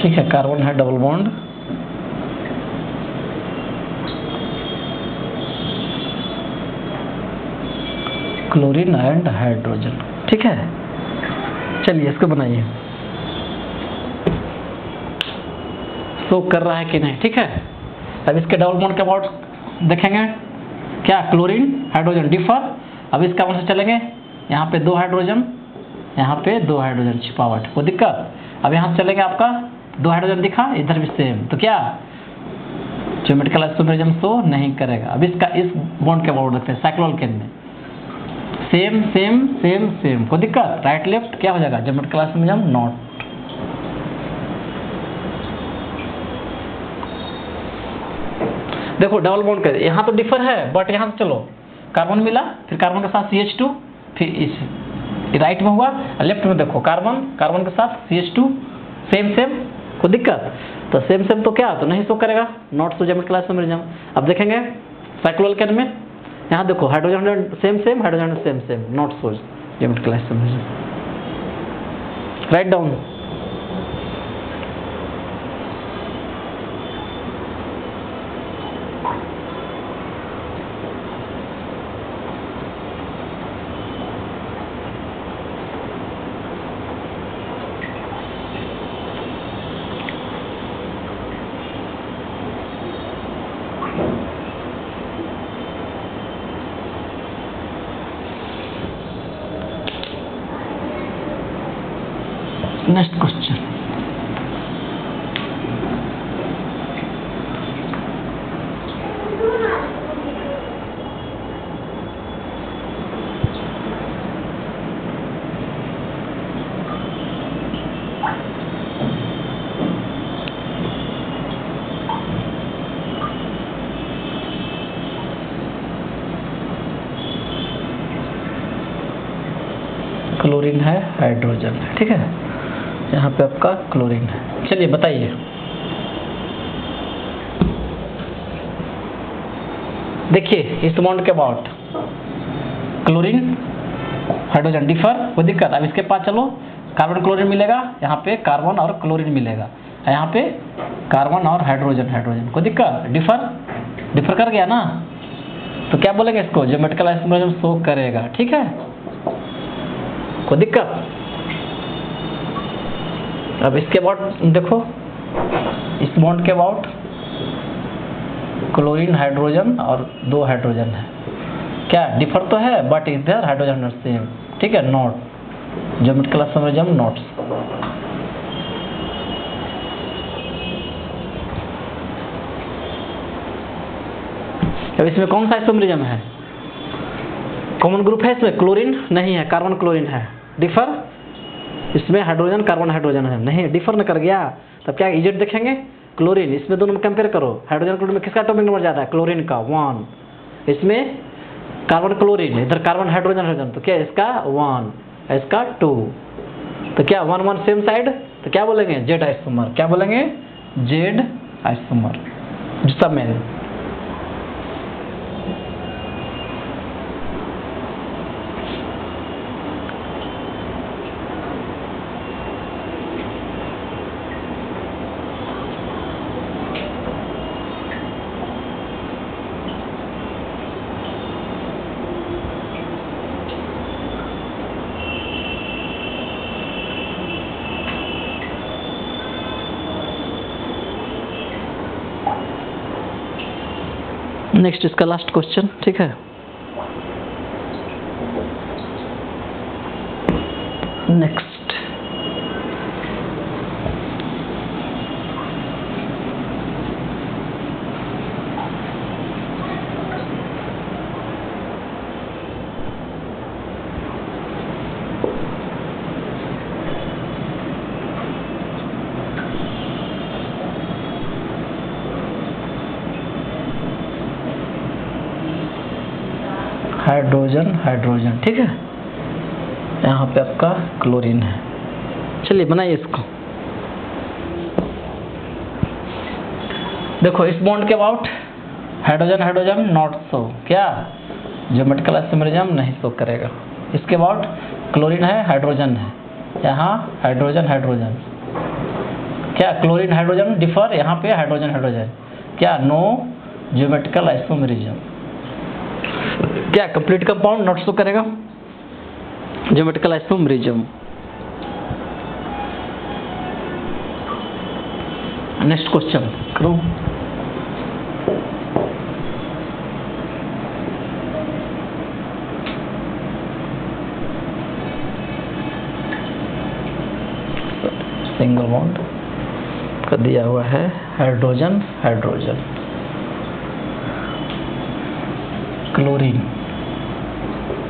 ठीक है। कार्बन है double bond, chlorine and hydrogen, ठीक है। चलिए इसको बनाइए, शो कर रहा है कि नहीं, ठीक है। अब इसके डबल बॉन्ड के अबाउट देखेंगे, क्या क्लोरीन हाइड्रोजन डिफर। अब इसका वहां से चलेंगे, यहाँ पे 2 हाइड्रोजन, यहाँ पे 2 हाइड्रोजन छिपावट, कोई दिक्कत। अब यहाँ से चलेंगे, आपका 2 हाइड्रोजन दिखा, इधर भी सेम, तो क्या ज्योमेट्रिकल आइसोमेरिज्म शो नहीं करेगा। अब इसका इस बॉन्ड के अबाउट देखते हैं साइक्लोल केन में, सेम सेम सेम सेम, कोई दिक्कत। राइट लेफ्ट क्या हो जाएगा ज्योमेट्रिकल आइसोमेरिज्म नॉट। देखो डबल बॉन्ड कर, यहाँ तो डिफर है बट यहाँ से चलो कार्बन मिला, फिर कार्बन के साथ CH2, फिर इस राइट में हुआ, लेफ्ट में देखो कार्बन कार्बन के साथ CH2 सेम सेम, कोई दिक्कत। तो सेम सेम तो क्या, तो नहीं शो करेगा, नॉट शो ज्योमेट्रिकल आइसोमेरिज्म। अब देखेंगे साइक्लोल केन में, यहाँ देखो hydrogen same same, hydrogen same same, not show geometrical isomerism. Write down. Next question, chlorine है, हाइड्रोजन है, ठीक है। यहाँ पे आपका क्लोरीन है। चलिए बताइए, देखिए इस बॉन्ड के अबाउट क्लोरीन हाइड्रोजन डिफर, कोई दिक्कत? अब इसके पास चलो, कार्बन क्लोरीन मिलेगा, यहाँ पे कार्बन और क्लोरीन मिलेगा, यहाँ पे कार्बन और हाइड्रोजन, हाइड्रोजन, कोई दिक्कत? डिफर, डिफर कर गया ना, तो क्या बोलेंगे इसको? ज्योमेट्रिकल आइसोमरिज्म शो करेगा, ठीक है, कोई दिक्कत? अब इसके अबाउट देखो, इस बॉन्ड के अबाउट क्लोरीन हाइड्रोजन और 2 हाइड्रोजन है, क्या डिफर तो है but is there hydrogen same, ठीक है, नोट ज्योमेट्रिकल आइसोमरिज्म नोट्स। अब इसमें कौन सा आइसोमरिज्म है? कॉमन ग्रुप है इसमें? क्लोरीन नहीं है, कार्बन क्लोरीन है। डिफर, इसमें हाइड्रोजन कार्बन हाइड्रोजन है, नहीं डिफर न कर गया, तब क्या इजेड देखेंगे? क्लोरीन, इसमें दोनों में कंपेयर करो, हाइड्रोजन क्लोरीन में किसका एटॉमिक नंबर ज्यादा है? क्लोरीन का 1, इसमें कार्बन क्लोरीन, इधर कार्बन हाइड्रोजन हाइड्रोजन, तो क्या इसका 1, इसका 2, तो क्या 1 1 सेम साइड, तो क्या बोलेंगे? जेड आइसोमर, क्या बोलेंगे? जेड आइसोमर, सब में। नेक्स्ट इसका लास्ट क्वेश्चन, ठीक है। नेक्स्ट हाइड्रोजन हाइड्रोजन, ठीक है, यहाँ पे आपका क्लोरीन है। चलिए बनाइए इसको। देखो इस बॉन्ड के about hydrogen hydrogen not show, क्या ज्योमेट्रिकल आइसोमरिज्म नहीं शो करेगा। इसके अबाउट क्लोरीन है, हाइड्रोजन है, यहाँ हाइड्रोजन हाइड्रोजन, क्या क्लोरीन हाइड्रोजन डिफर, यहाँ पे हाइड्रोजन हाइड्रोजन, क्या नो ज्योमेट्रिकल आइसोमरिज्म, क्या कंप्लीट कंपाउंड नॉट शो करेगा ज्योमेट्रिकल आइसोमरिज्म। नेक्स्ट क्वेश्चन करो। सिंगल बॉन्ड का दिया हुआ है हाइड्रोजन हाइड्रोजन, क्लोरीन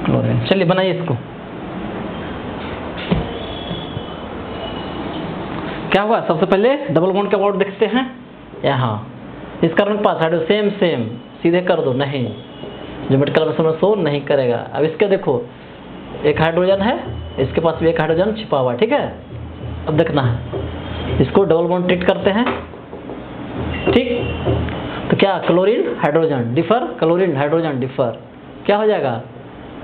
क्लोरीन। चलिए बनाइए इसको। क्या हुआ? सबसे पहले डबल बॉन्ड के अबाउट देखते हैं। यहाँ इस कार्बन के पास हाइड्रोजन सेम सेम, सीधे कर दो, नहीं ज्योमेट्रिकल आइसोमर शो नहीं करेगा। अब इसके देखो एक हाइड्रोजन है, इसके पास भी एक हाइड्रोजन छिपा हुआ है, ठीक है। अब देखना है इसको डबल बॉन्ड ट्रीट करते हैं, ठीक। तो क्या chlorine hydrogen differ, chlorine hydrogen differ, क्या हो जाएगा?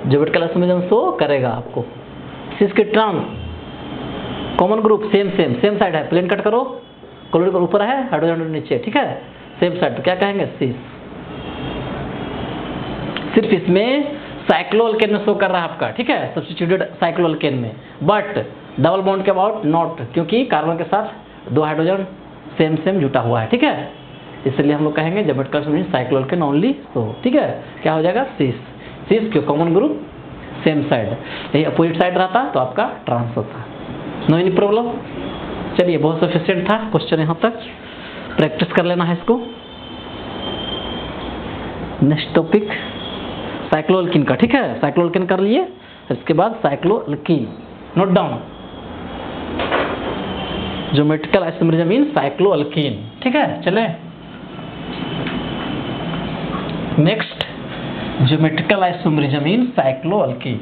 ज्योमेट्रिकल आइसोमरिज्म शो करेगा आपको। इसके trans common group same same, same side है, प्लेन कट करो, क्लोरीन को ऊपर है, हाइड्रोजन नीचे, ठीक है, सेम साइड, तो क्या कहेंगे? सिस। सिर्फ इसमें साइक्लोअल्केन में शो कर रहा है आपका, ठीक है, सब्स्टिट्यूटेड साइक्लोअल्केन में, बट डबल बॉन्ड के अबाउट नॉट, क्योंकि कार्बन के साथ 2 हाइड्रोजन सेम सेम जुटा हुआ है, ठीक है, इसलिए हम लोग कहेंगे geometrical isomerism cycloalkane only show, ठीक है। क्या हो जाएगा? सिस। सिस क्यों? कॉमन ग्रुप सेम साइड, यही अपोजिट साइड रहता तो आपका ट्रांस होता। No any problem. चलिए, बहुत सफिशिएंट था क्वेश्चन, यहाँ तक प्रैक्टिस कर लेना है इसको। नेक्स्ट टॉपिक साइक्लोअल्कीन का, ठीक है। साइक्लोअल्कीन कर लिए, इसके बाद साइक्लोअल्कीन नोट डाउन, ज्योमेट्रिकल आइसोमरिज्म इन साइक्लोअल्कीन, ठीक है। चले नेक्स्ट, ज्योमेट्रिकल आइसोमरिज्म इन साइक्लोअल्कीन।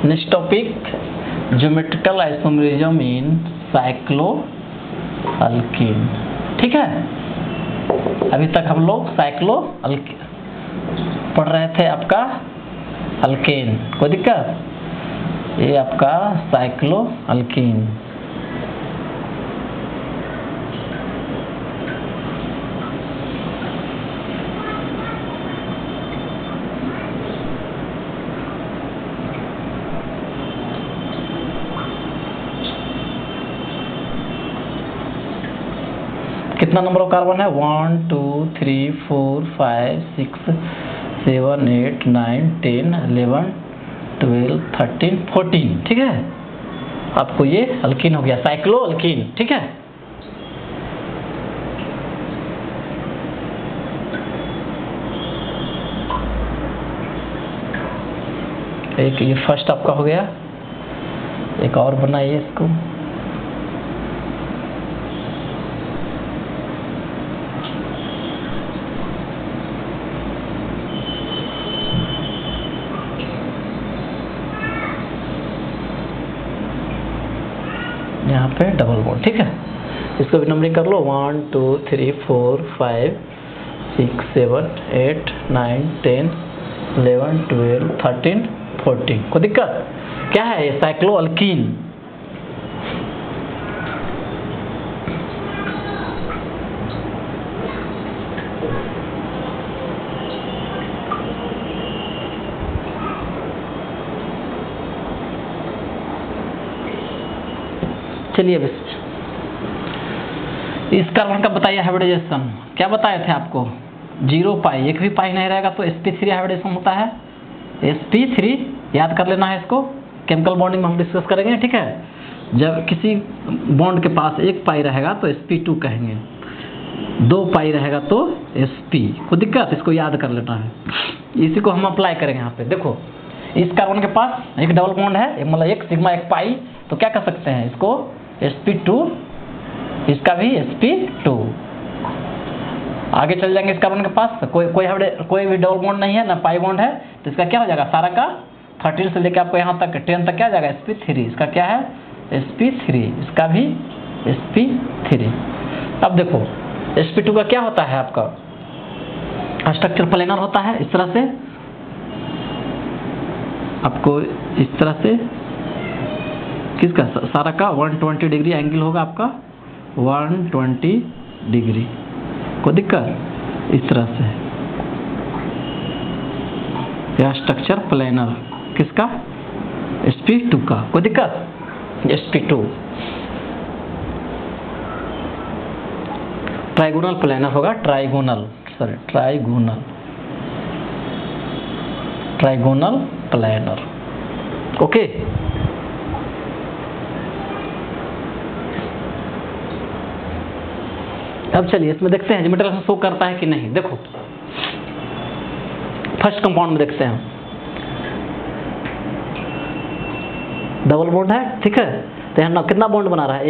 नेक्स्ट टॉपिक, ज्योमेट्रिकल आइसोमरिज्म इन साइक्लोअल्कीन, ठीक है। अभी तक हम लोग साइक्लोअल्कीन पढ़ रहे थे, आपका अल्केन, कोई दिक्कत? ये आपका साइक्लोअल्कीन। कितना नंबर ऑफ कार्बन है? 1 2 3 4 5 6 7 8 9 10 11 12 13 14, ठीक है। आपको ये अल्कीन हो गया, साइक्लोअल्कीन, ठीक है। एक ये फर्स्ट आपका हो गया, एक और बनाइए इसको। यहाँ पे डबल बॉन्ड, ठीक है। इसको भी नंबरिंग कर लो, 1 2 3 4 5 6 7 8 9 10 11 12 13 14। कोई दिक्कत? क्या है ये? साइक्लोअल्कीन। चलिए, अब इस कार्बन का बताइए हाइब्रिडाइजेशन। क्या बताए थे आपको? 0 पाई, एक भी पाई नहीं रहेगा तो sp3 हाइब्रिडाइजेशन होता है। sp3 याद कर लेना है, इसको केमिकल बॉन्डिंग में हम डिस्कस करेंगे, ठीक है। जब किसी बॉन्ड के पास 1 पाई रहेगा तो sp2 कहेंगे, 2 पाई रहेगा तो sp। कोई दिक्कत? इसको याद कर लेना है, इसी को हम अप्लाई करेंगे यहाँ पे। देखो, इस कार्बन के पास एक डबल बॉन्ड है, मतलब एक सिग्मा 1 पाई, तो क्या कर सकते हैं इसको? sp2, इसका भी sp2। आगे चल जाएंगे, इस कार्बन के पास कोई भी डबल बॉन्ड नहीं है, ना पाई बॉन्ड है, तो इसका क्या हो जाएगा? सारा का 13 से लेकर आपको यहाँ तक 10 तक क्या आ जाएगा? sp3। इसका क्या है? sp3, इसका भी sp3। अब देखो, sp2 का क्या होता है? आपका स्ट्रक्चर प्लेनर होता है, इस तरह से आपको, इस तरह से किसका? सारा का 120 डिग्री एंगल होगा आपका, 120 डिग्री। कोई दिक्कत? इस तरह से यह स्ट्रक्चर प्लेनर किसका? sp2 का। कोई दिक्कत? sp2 ट्राइगोनल प्लेनर होगा, ट्राइगोनल प्लेनर। ओके, अब चलिए इसमें देखते हैं ज्योमेट्रिकल शो करता है कि नहीं। देखो, फर्स्ट कंपाउंड में देखते हैं, डबल बॉन्ड है, ठीक है। तो यहाँ कितना बॉन्ड बना रहा है?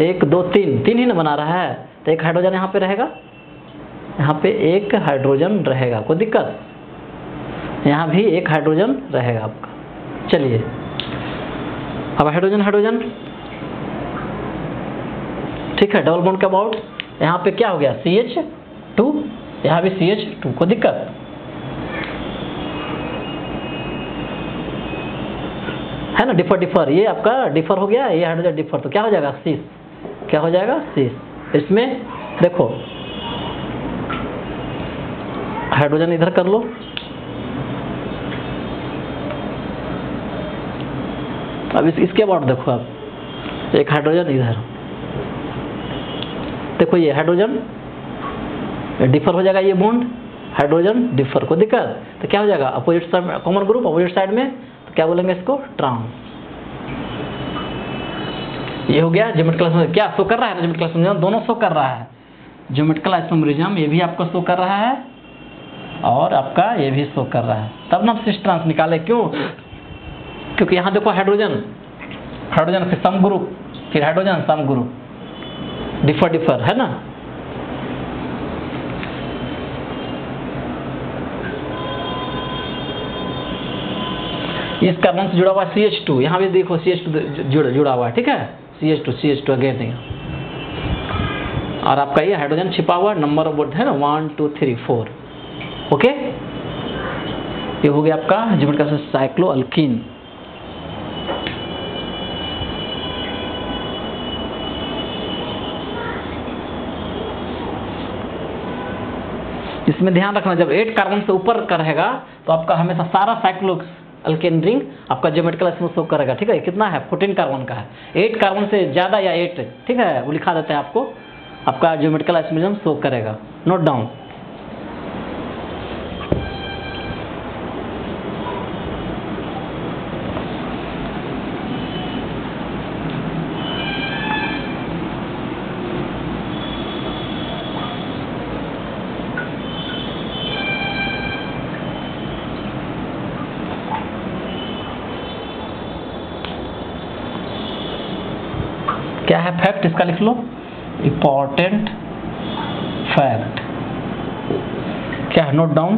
1 2 3 ही ना बना रहा है, तो एक हाइड्रोजन यहाँ पे रहेगा, यहाँ पे एक हाइड्रोजन रहेगा। कोई दिक्कत? यहाँ भी एक हाइड्रोजन रहेगा आपका। चलिए, अब हाइड्रोजन, ठीक है। डबल बॉन्ड का अबाउट यहाँ पे क्या हो गया? CH2, यहाँ भी CH2। कोई दिक्कत? है ना, डिफर, ये आपका डिफर हो गया, ये हाइड्रोजन डिफर, तो क्या हो जाएगा? सीस। क्या हो जाएगा? सीस। इसमें देखो, हाइड्रोजन इधर कर लो, अब इसके अबाउट देखो, आप एक हाइड्रोजन इधर, देखो ये हाइड्रोजन डिफर हो जाएगा, ये बॉन्ड हाइड्रोजन डिफर को दिक्कत, तो क्या हो जाएगा अपोजिट साइड में कॉमन ग्रुप, अपोजिट साइड में तो क्या बोलेंगे इसको ट्रांस। ये हो गया ज्योमेट्रिकल आइसोमरिज्म। क्या शो कर रहा है ना ज्योमेट्रिकल आइसोमरिज्म, दोनों शो कर रहा है, ज्योमेट्रिकल आइसोमरिज्म ये भी आपको शो कर रहा है और आपका ये भी शो कर रहा है, तब ना हम सिस ट्रांस निकाले। क्यों? क्योंकि यहाँ देखो हाइड्रोजन हाइड्रोजन फिर सम ग्रुप, फिर hydrogen some group, differ differ है ना। इस कार्बन से जुड़ा हुआ CH2, यहाँ भी देखो CH2 जुड़ा हुआ है, ठीक है, CH2 अगेन। और आपका ये हाइड्रोजन छिपा हुआ नंबर ऑफ है ना 1 2 3 4। ओके, ये हो गया आपका ज्योमेट्रिकल साइक्लोअल्कीन। इसमें ध्यान रखना जब 8 कार्बन से ऊपर का रहेगा तो आपका हमेशा सारा साइक्लोअल्केन रिंग आपका ज्योमेट्रिकल इसमें शो करेगा, ठीक है। कितना है 14 कार्बन का है, 8 कार्बन से ज्यादा या 8, ठीक है, वो लिखा देता है आपको, आपका ज्योमेट्रिकल आइसोमरिज्म शो करेगा। Note down. क्या है फैक्ट, इसका लिख लो, इंपॉर्टेंट फैक्ट। क्या है, नोट डाउन।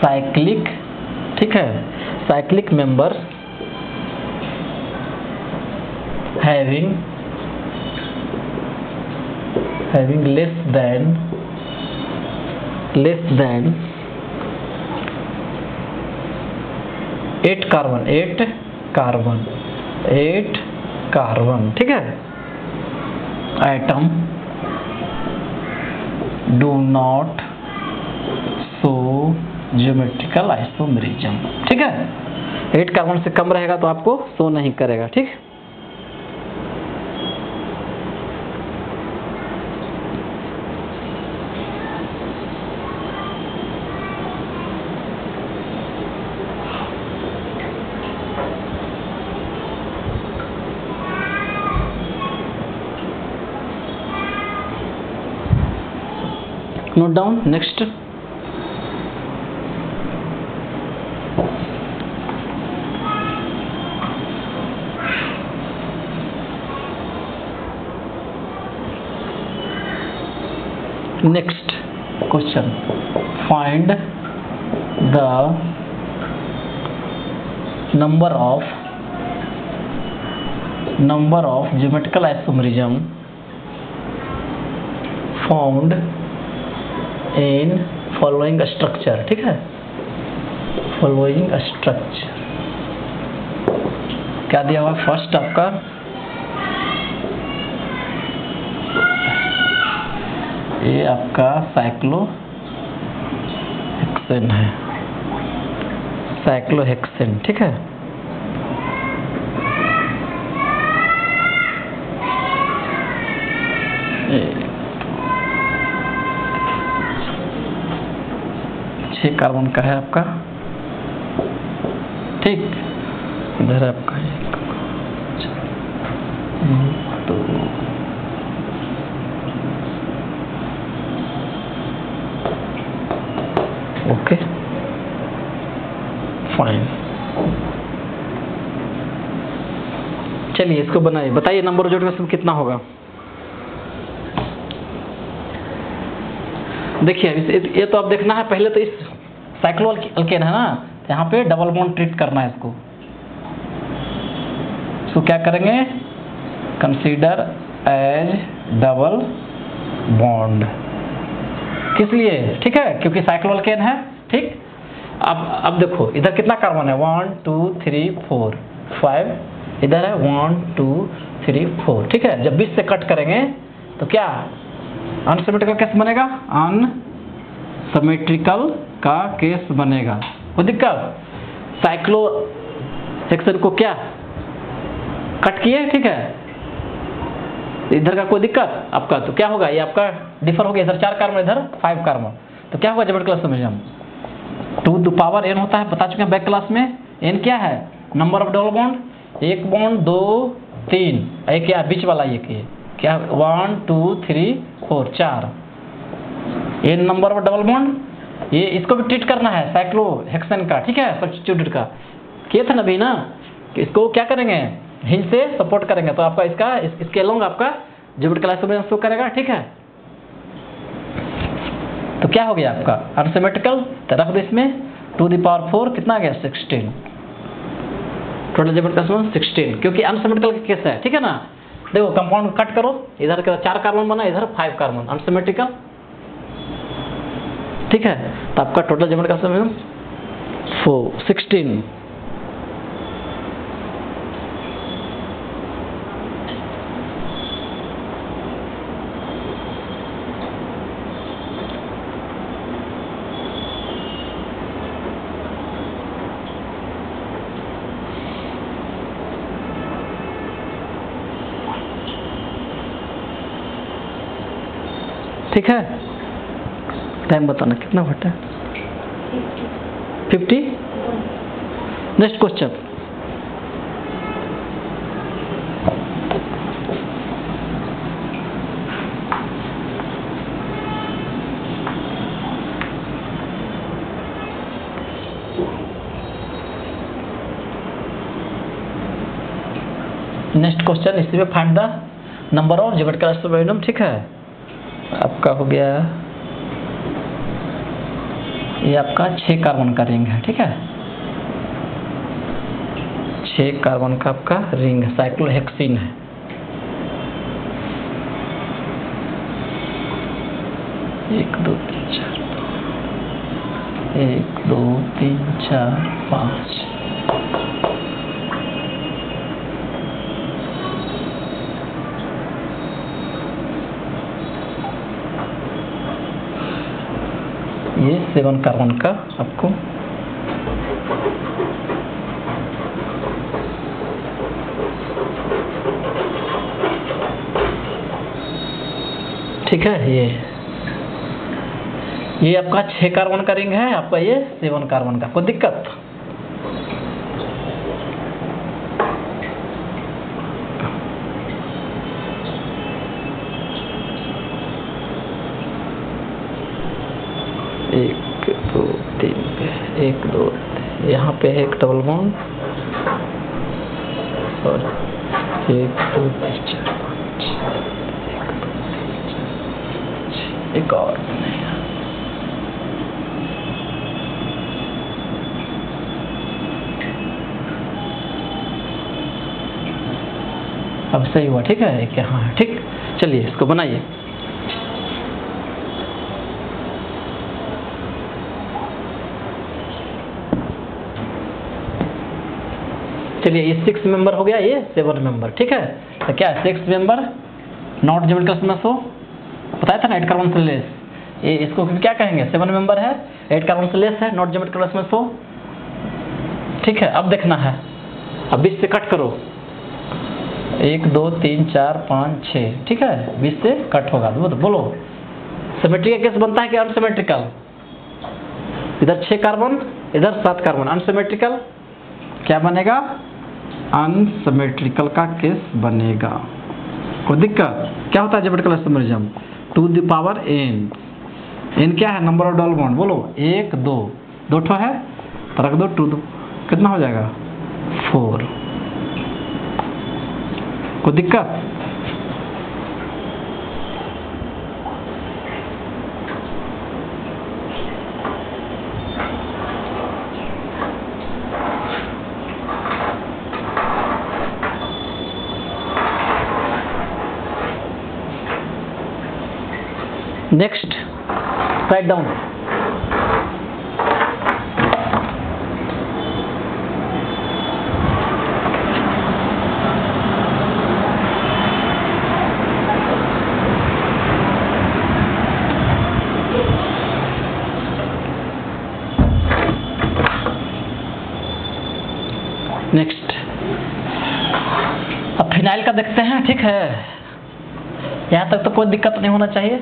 साइक्लिक, ठीक है, cyclic member having less than 8 carbon, ठीक है, atom do not show geometrical isomerism, ठीक है। 8 कार्बन से कम रहेगा तो आपको शो नहीं करेगा, ठीक। Note down. Next, question. Find the number of geometrical isomerism found in following structure, ठीक है, फॉलोइंग स्ट्रक्चर। क्या दिया हुआ फर्स्ट आपका ये आपका साइक्लोहेक्सेन है, साइक्लोहेक्सेन, ठीक है। कार्बन का है आपका, ठीक। इधर आपका तो ओके फाइन। चलिए इसको बनाइए, बताइए नंबर जोड़ में कितना होगा। देखिए ये तो अब देखना है, पहले तो इस साइक्लोअल्केन है ना, तो यहाँ पे डबल बॉन्ड ट्रीट करना है इसको। इसको क्या करेंगे, कंसीडर एज डबल बॉन्ड। किस लिए, ठीक है, क्योंकि साइक्लोअल्केन है, ठीक। अब देखो इधर कितना कार्बन है 1 2 3 4 5, इधर है 1 2 3 4, ठीक है। जब 20 से कट करेंगे तो क्या अनसिमेट्रिकल केस बनेगा, अनसिमेट्रिकल का केस बनेगा। कोई दिक्कत, साइक्लोहेक्सेन को क्या कट किए, ठीक है, इधर का कोई दिक्कत आपका, तो क्या होगा, ये आपका डिफर हो गया, इधर 4 कार्बन इधर 5 कार्बन, तो क्या होगा जेबेट क्लास में हम 2 द पावर n होता है, बता चुके हैं बैक क्लास में। n क्या है, number of double bond, 1 bond 2 3, एक क्या बीच वाला, ये क्या 1 2 3 4 4, n number of double bond. ये इसको भी ट्रीट करना है साइक्लोहेक्सेन का, ठीक है, सब्स्टिट्यूटेड का किए थे ना अभी ना, इसको क्या करेंगे, हिंज से सपोर्ट करेंगे, तो आपका इसके अलोंग आपका जेबेट क्लास में शो करेगा, ठीक है। तो क्या हो गया आपका अनसिमेट्रिकल, तो रख दो इसमें 2 द पावर 4 कितना आ गया 16, टोटल जेबेट क्लास में 16, क्योंकि अनसिमेट्रिकल का केस है, ठीक है ना। देखो कंपाउंड कट करो, इधर का 4 कार्बन बना, इधर 5 कार्बन, अनसिमेट्रिकल, ठीक है। तो आपका टोटल जेबेट क्लास में 16। ठीक है, टाइम बताना कितना घटा, 50। नेक्स्ट क्वेश्चन, नेक्स्ट क्वेश्चन इसी में फाइंड द नंबर ऑफ जेबेट क्लास एटम, ठीक है। आपका हो गया, ये आपका 6 कार्बन का रिंग है, ठीक है, 6 कार्बन का आपका रिंग साइक्लोहेक्सीन है। एक दो तीन चार पाँच, ये 7 कार्बन का आपको ठीक है। ये आपका 6 कार्बन का रिंग है, आपका ये 7 कार्बन का, कोई दिक्कत। एक दो तीन पे, एक दो, यहाँ पे एक डबल बॉन्ड, और 1 2 3 4 5, एक और अब सही हुआ, ठीक है, एक यहाँ है, ठीक। चलिए इसको बनाइए। चलिए ये 6 मेंबर हो गया, ये 7 मेंबर, ठीक है। तो क्या 6 मेंबर नॉट जेबेट क्लास में शो, बताया था ना 8 कार्बन से लेस, ये इसको क्या कहेंगे, 7 मेंबर है, 8 कार्बन से लेस है, नॉट जेबेट क्लास में शो, ठीक है। अब देखना है, अब 20 से कट करो, 1 2 3 4 5 6, ठीक है, 20 से कट होगा, तो बोलो सिमेट्रिकल केस बनता है कि अनसिमेट्रिकल, इधर 6 कार्बन इधर 7 कार्बन, अनसिमेट्रिकल क्या बनेगा, अनसिमेट्रिकल का केस बनेगा, कोई दिक्कत। क्या होता है जेबेट क्लास समरिज्म, 2 द पावर n क्या है, नंबर ऑफ डबल बॉन्ड, बोलो 1 2 ठो है, तो रख दो 2 कितना हो जाएगा 4, कोई दिक्कत। नेक्स्ट राइट डाउन, नेक्स्ट अब फिनाइल का देखते हैं, ठीक है। यहाँ तक तो कोई दिक्कत नहीं होना चाहिए।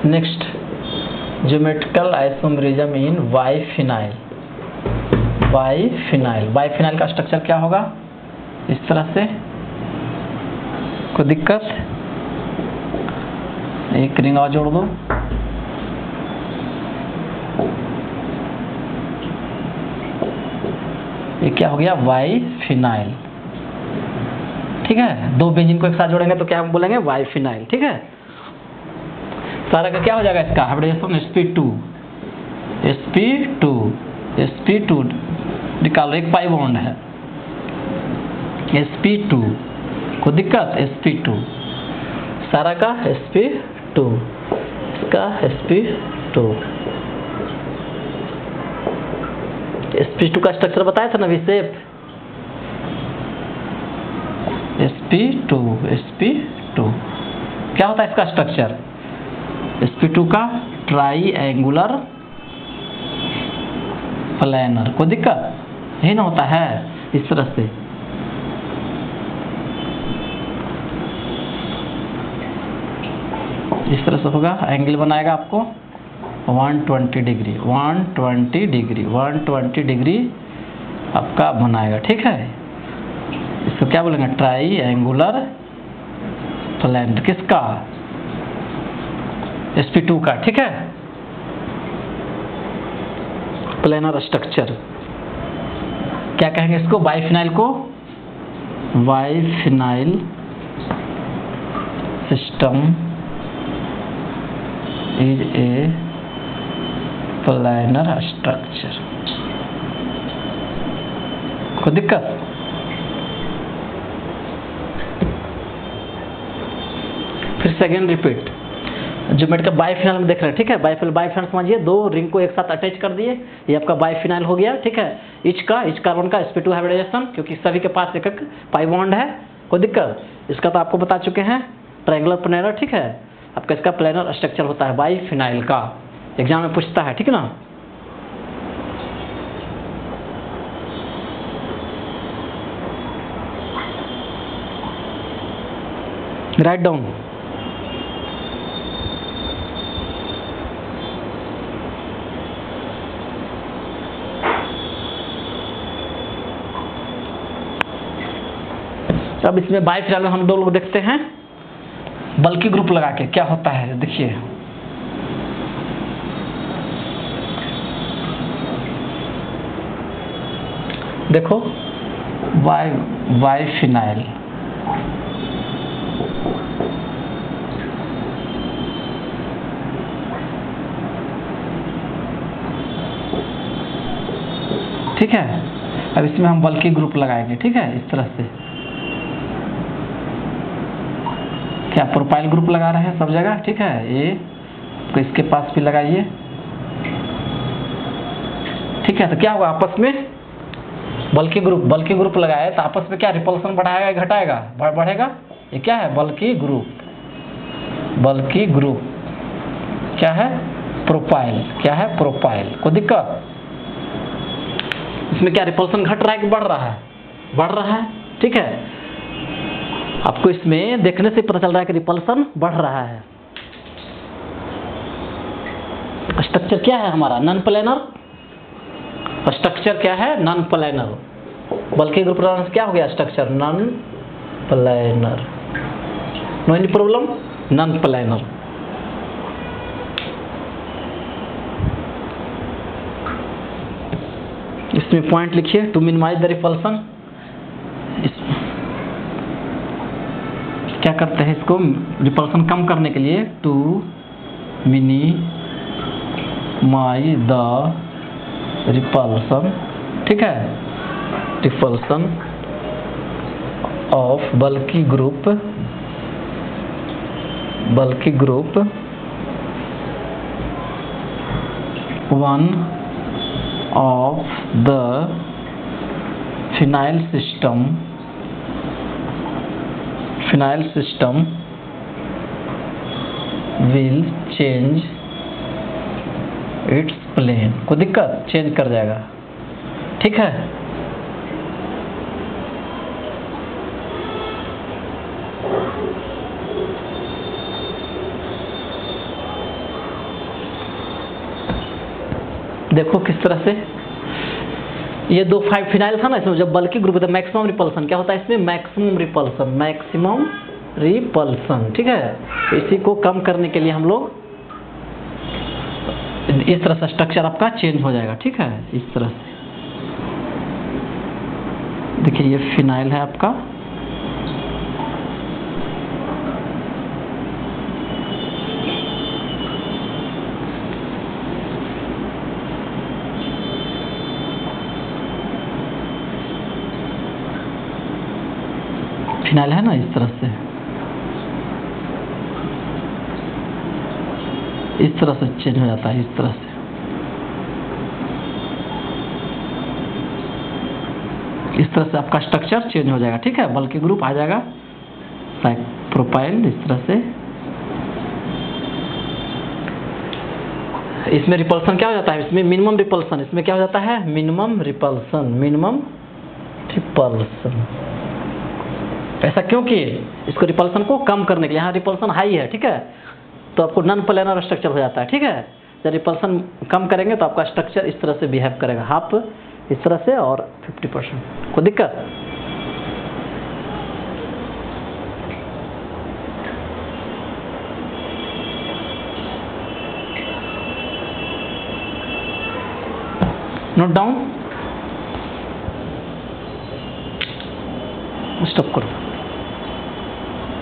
Next, geometrical isomerism in biphenyl. Biphenyl का स्ट्रक्चर क्या होगा? इस तरह से, कोई दिक्कत? एक रिंग और जोड़ दो। ये क्या हो गया? बाइफिनाइल। ठीक है, दो बेंजीन को एक साथ जोड़ेंगे तो क्या बोलेंगे? बाइफिनाइल। ठीक है, सारा का क्या हो जाएगा? इसका हाइब्रिडाइजेशन sp2 निकालो, एक पाई बॉन्ड है sp2, कोई दिक्कत? sp2 सारा का sp2, इसका sp2 का स्ट्रक्चर बताया था ना अभी, शेप sp2 क्या होता है इसका स्ट्रक्चर? sp2 का ट्राइएंगुलर प्लेनर, कोई दिक्कत? यही ना होता है इस तरह से। इस तरह से होगा, एंगल बनाएगा आपको 120 डिग्री आपका बनाएगा। ठीक है, इसको क्या बोलेंगे? Triangular planar. किसका? sp2 का। ठीक है, प्लेनर स्ट्रक्चर क्या कहेंगे इसको? बाइफिनाइल को biphenyl system is a planar structure. कोई दिक्कत? फिर सेकेंड रिपीट, ज्योमेट्रिकल बाइफिनाइल में देख रहे हैं। ठीक है, बाइफिनाइल समझिए, दो रिंग को एक साथ अटैच कर दिए, ये आपका बाइफिनाइल हो गया। ठीक है, इच कार्बन का sp2 हाइब्रिडाइजेशन, क्योंकि सभी के पास एक पाई बॉन्ड है। कोई दिक्कत? इसका तो आपको बता चुके हैं, ट्रायंगुलर प्लेनर। ठीक है, आपका इसका प्लेनर स्ट्रक्चर होता है बाइफिनाइल का, एग्जाम में पूछता है। ठीक है ना, राइट डाउन। अब इसमें बाइफिनाइल में हम दो लोग देखते हैं बल्कि ग्रुप लगा के क्या होता है। देखिए, देखो बाइफिनाइल, ठीक है। अब इसमें हम बल्कि ग्रुप लगाएंगे। ठीक है, इस तरह से क्या प्रोपाइल ग्रुप लगा रहे हैं सब जगह। ठीक है, ये तो इसके पास भी लगाइए। ठीक है, तो क्या होगा आपस में? बल्कि ग्रुप लगाए तो आपस में क्या रिपल्सन बढ़ाएगा घटाएगा? बढ़ेगा। ये क्या है? बल्कि ग्रुप क्या है? प्रोपाइल। क्या है? प्रोपाइल। कोई दिक्कत? इसमें क्या रिपल्सन घट रहा है कि बढ़ रहा है? बढ़ रहा है। ठीक है, आपको इसमें देखने से पता चल रहा है कि रिपल्सन बढ़ रहा है। स्ट्रक्चर क्या है हमारा? Non planar structure. क्या है? Non planar. बल्कि ग्रुप क्या हो गया? Structure non planar. No any problem, non planar. इसमें पॉइंट लिखिए, टू मिनिमाइज द रिपल्सन। क्या करते हैं इसको? रिपल्सन कम करने के लिए टू मिनिमाइज द रिपल्सन। ठीक है, repulsion of bulky group one of the phenyl system will change its plane, कोई दिक्कत, चेंज कर जाएगा, ठीक है। देखो किस तरह से ये दो फिनाइल था ना, इसमें जब बल्कि ग्रुप होता है मैक्सिमम रिपल्सन क्या होता है इसमें, मैक्सिमम रिपल्सन, मैक्सिमम रिपल्सन, ठीक है। इसी को कम करने के लिए हम लोग इस तरह से स्ट्रक्चर आपका चेंज हो जाएगा, ठीक है। इस तरह से देखिए ये फिनाइल है आपका, फिनाइल है ना, इस तरह से चेंज हो जाता है, इस तरह से आपका स्ट्रक्चर चेंज हो जाएगा, ठीक है। बल्कि ग्रुप आ जाएगा प्रोपाइल, इस तरह से। इसमें रिपल्सन क्या हो जाता है, इसमें मिनिमम रिपल्सन, इसमें क्या हो जाता है, मिनिमम रिपल्सन, मिनिमम रिपल्सन। ऐसा क्यों किए, इसको रिपल्सन को कम करने के लिए। यहाँ रिपल्सन हाई है, ठीक है, तो आपको नॉन प्लेनर स्ट्रक्चर हो जाता है, ठीक है। जब रिपल्सन कम करेंगे तो आपका स्ट्रक्चर इस तरह से बिहेव करेगा, हाफ इस तरह से और 50%, कोई दिक्कत। नोट डाउन, स्टॉप करो।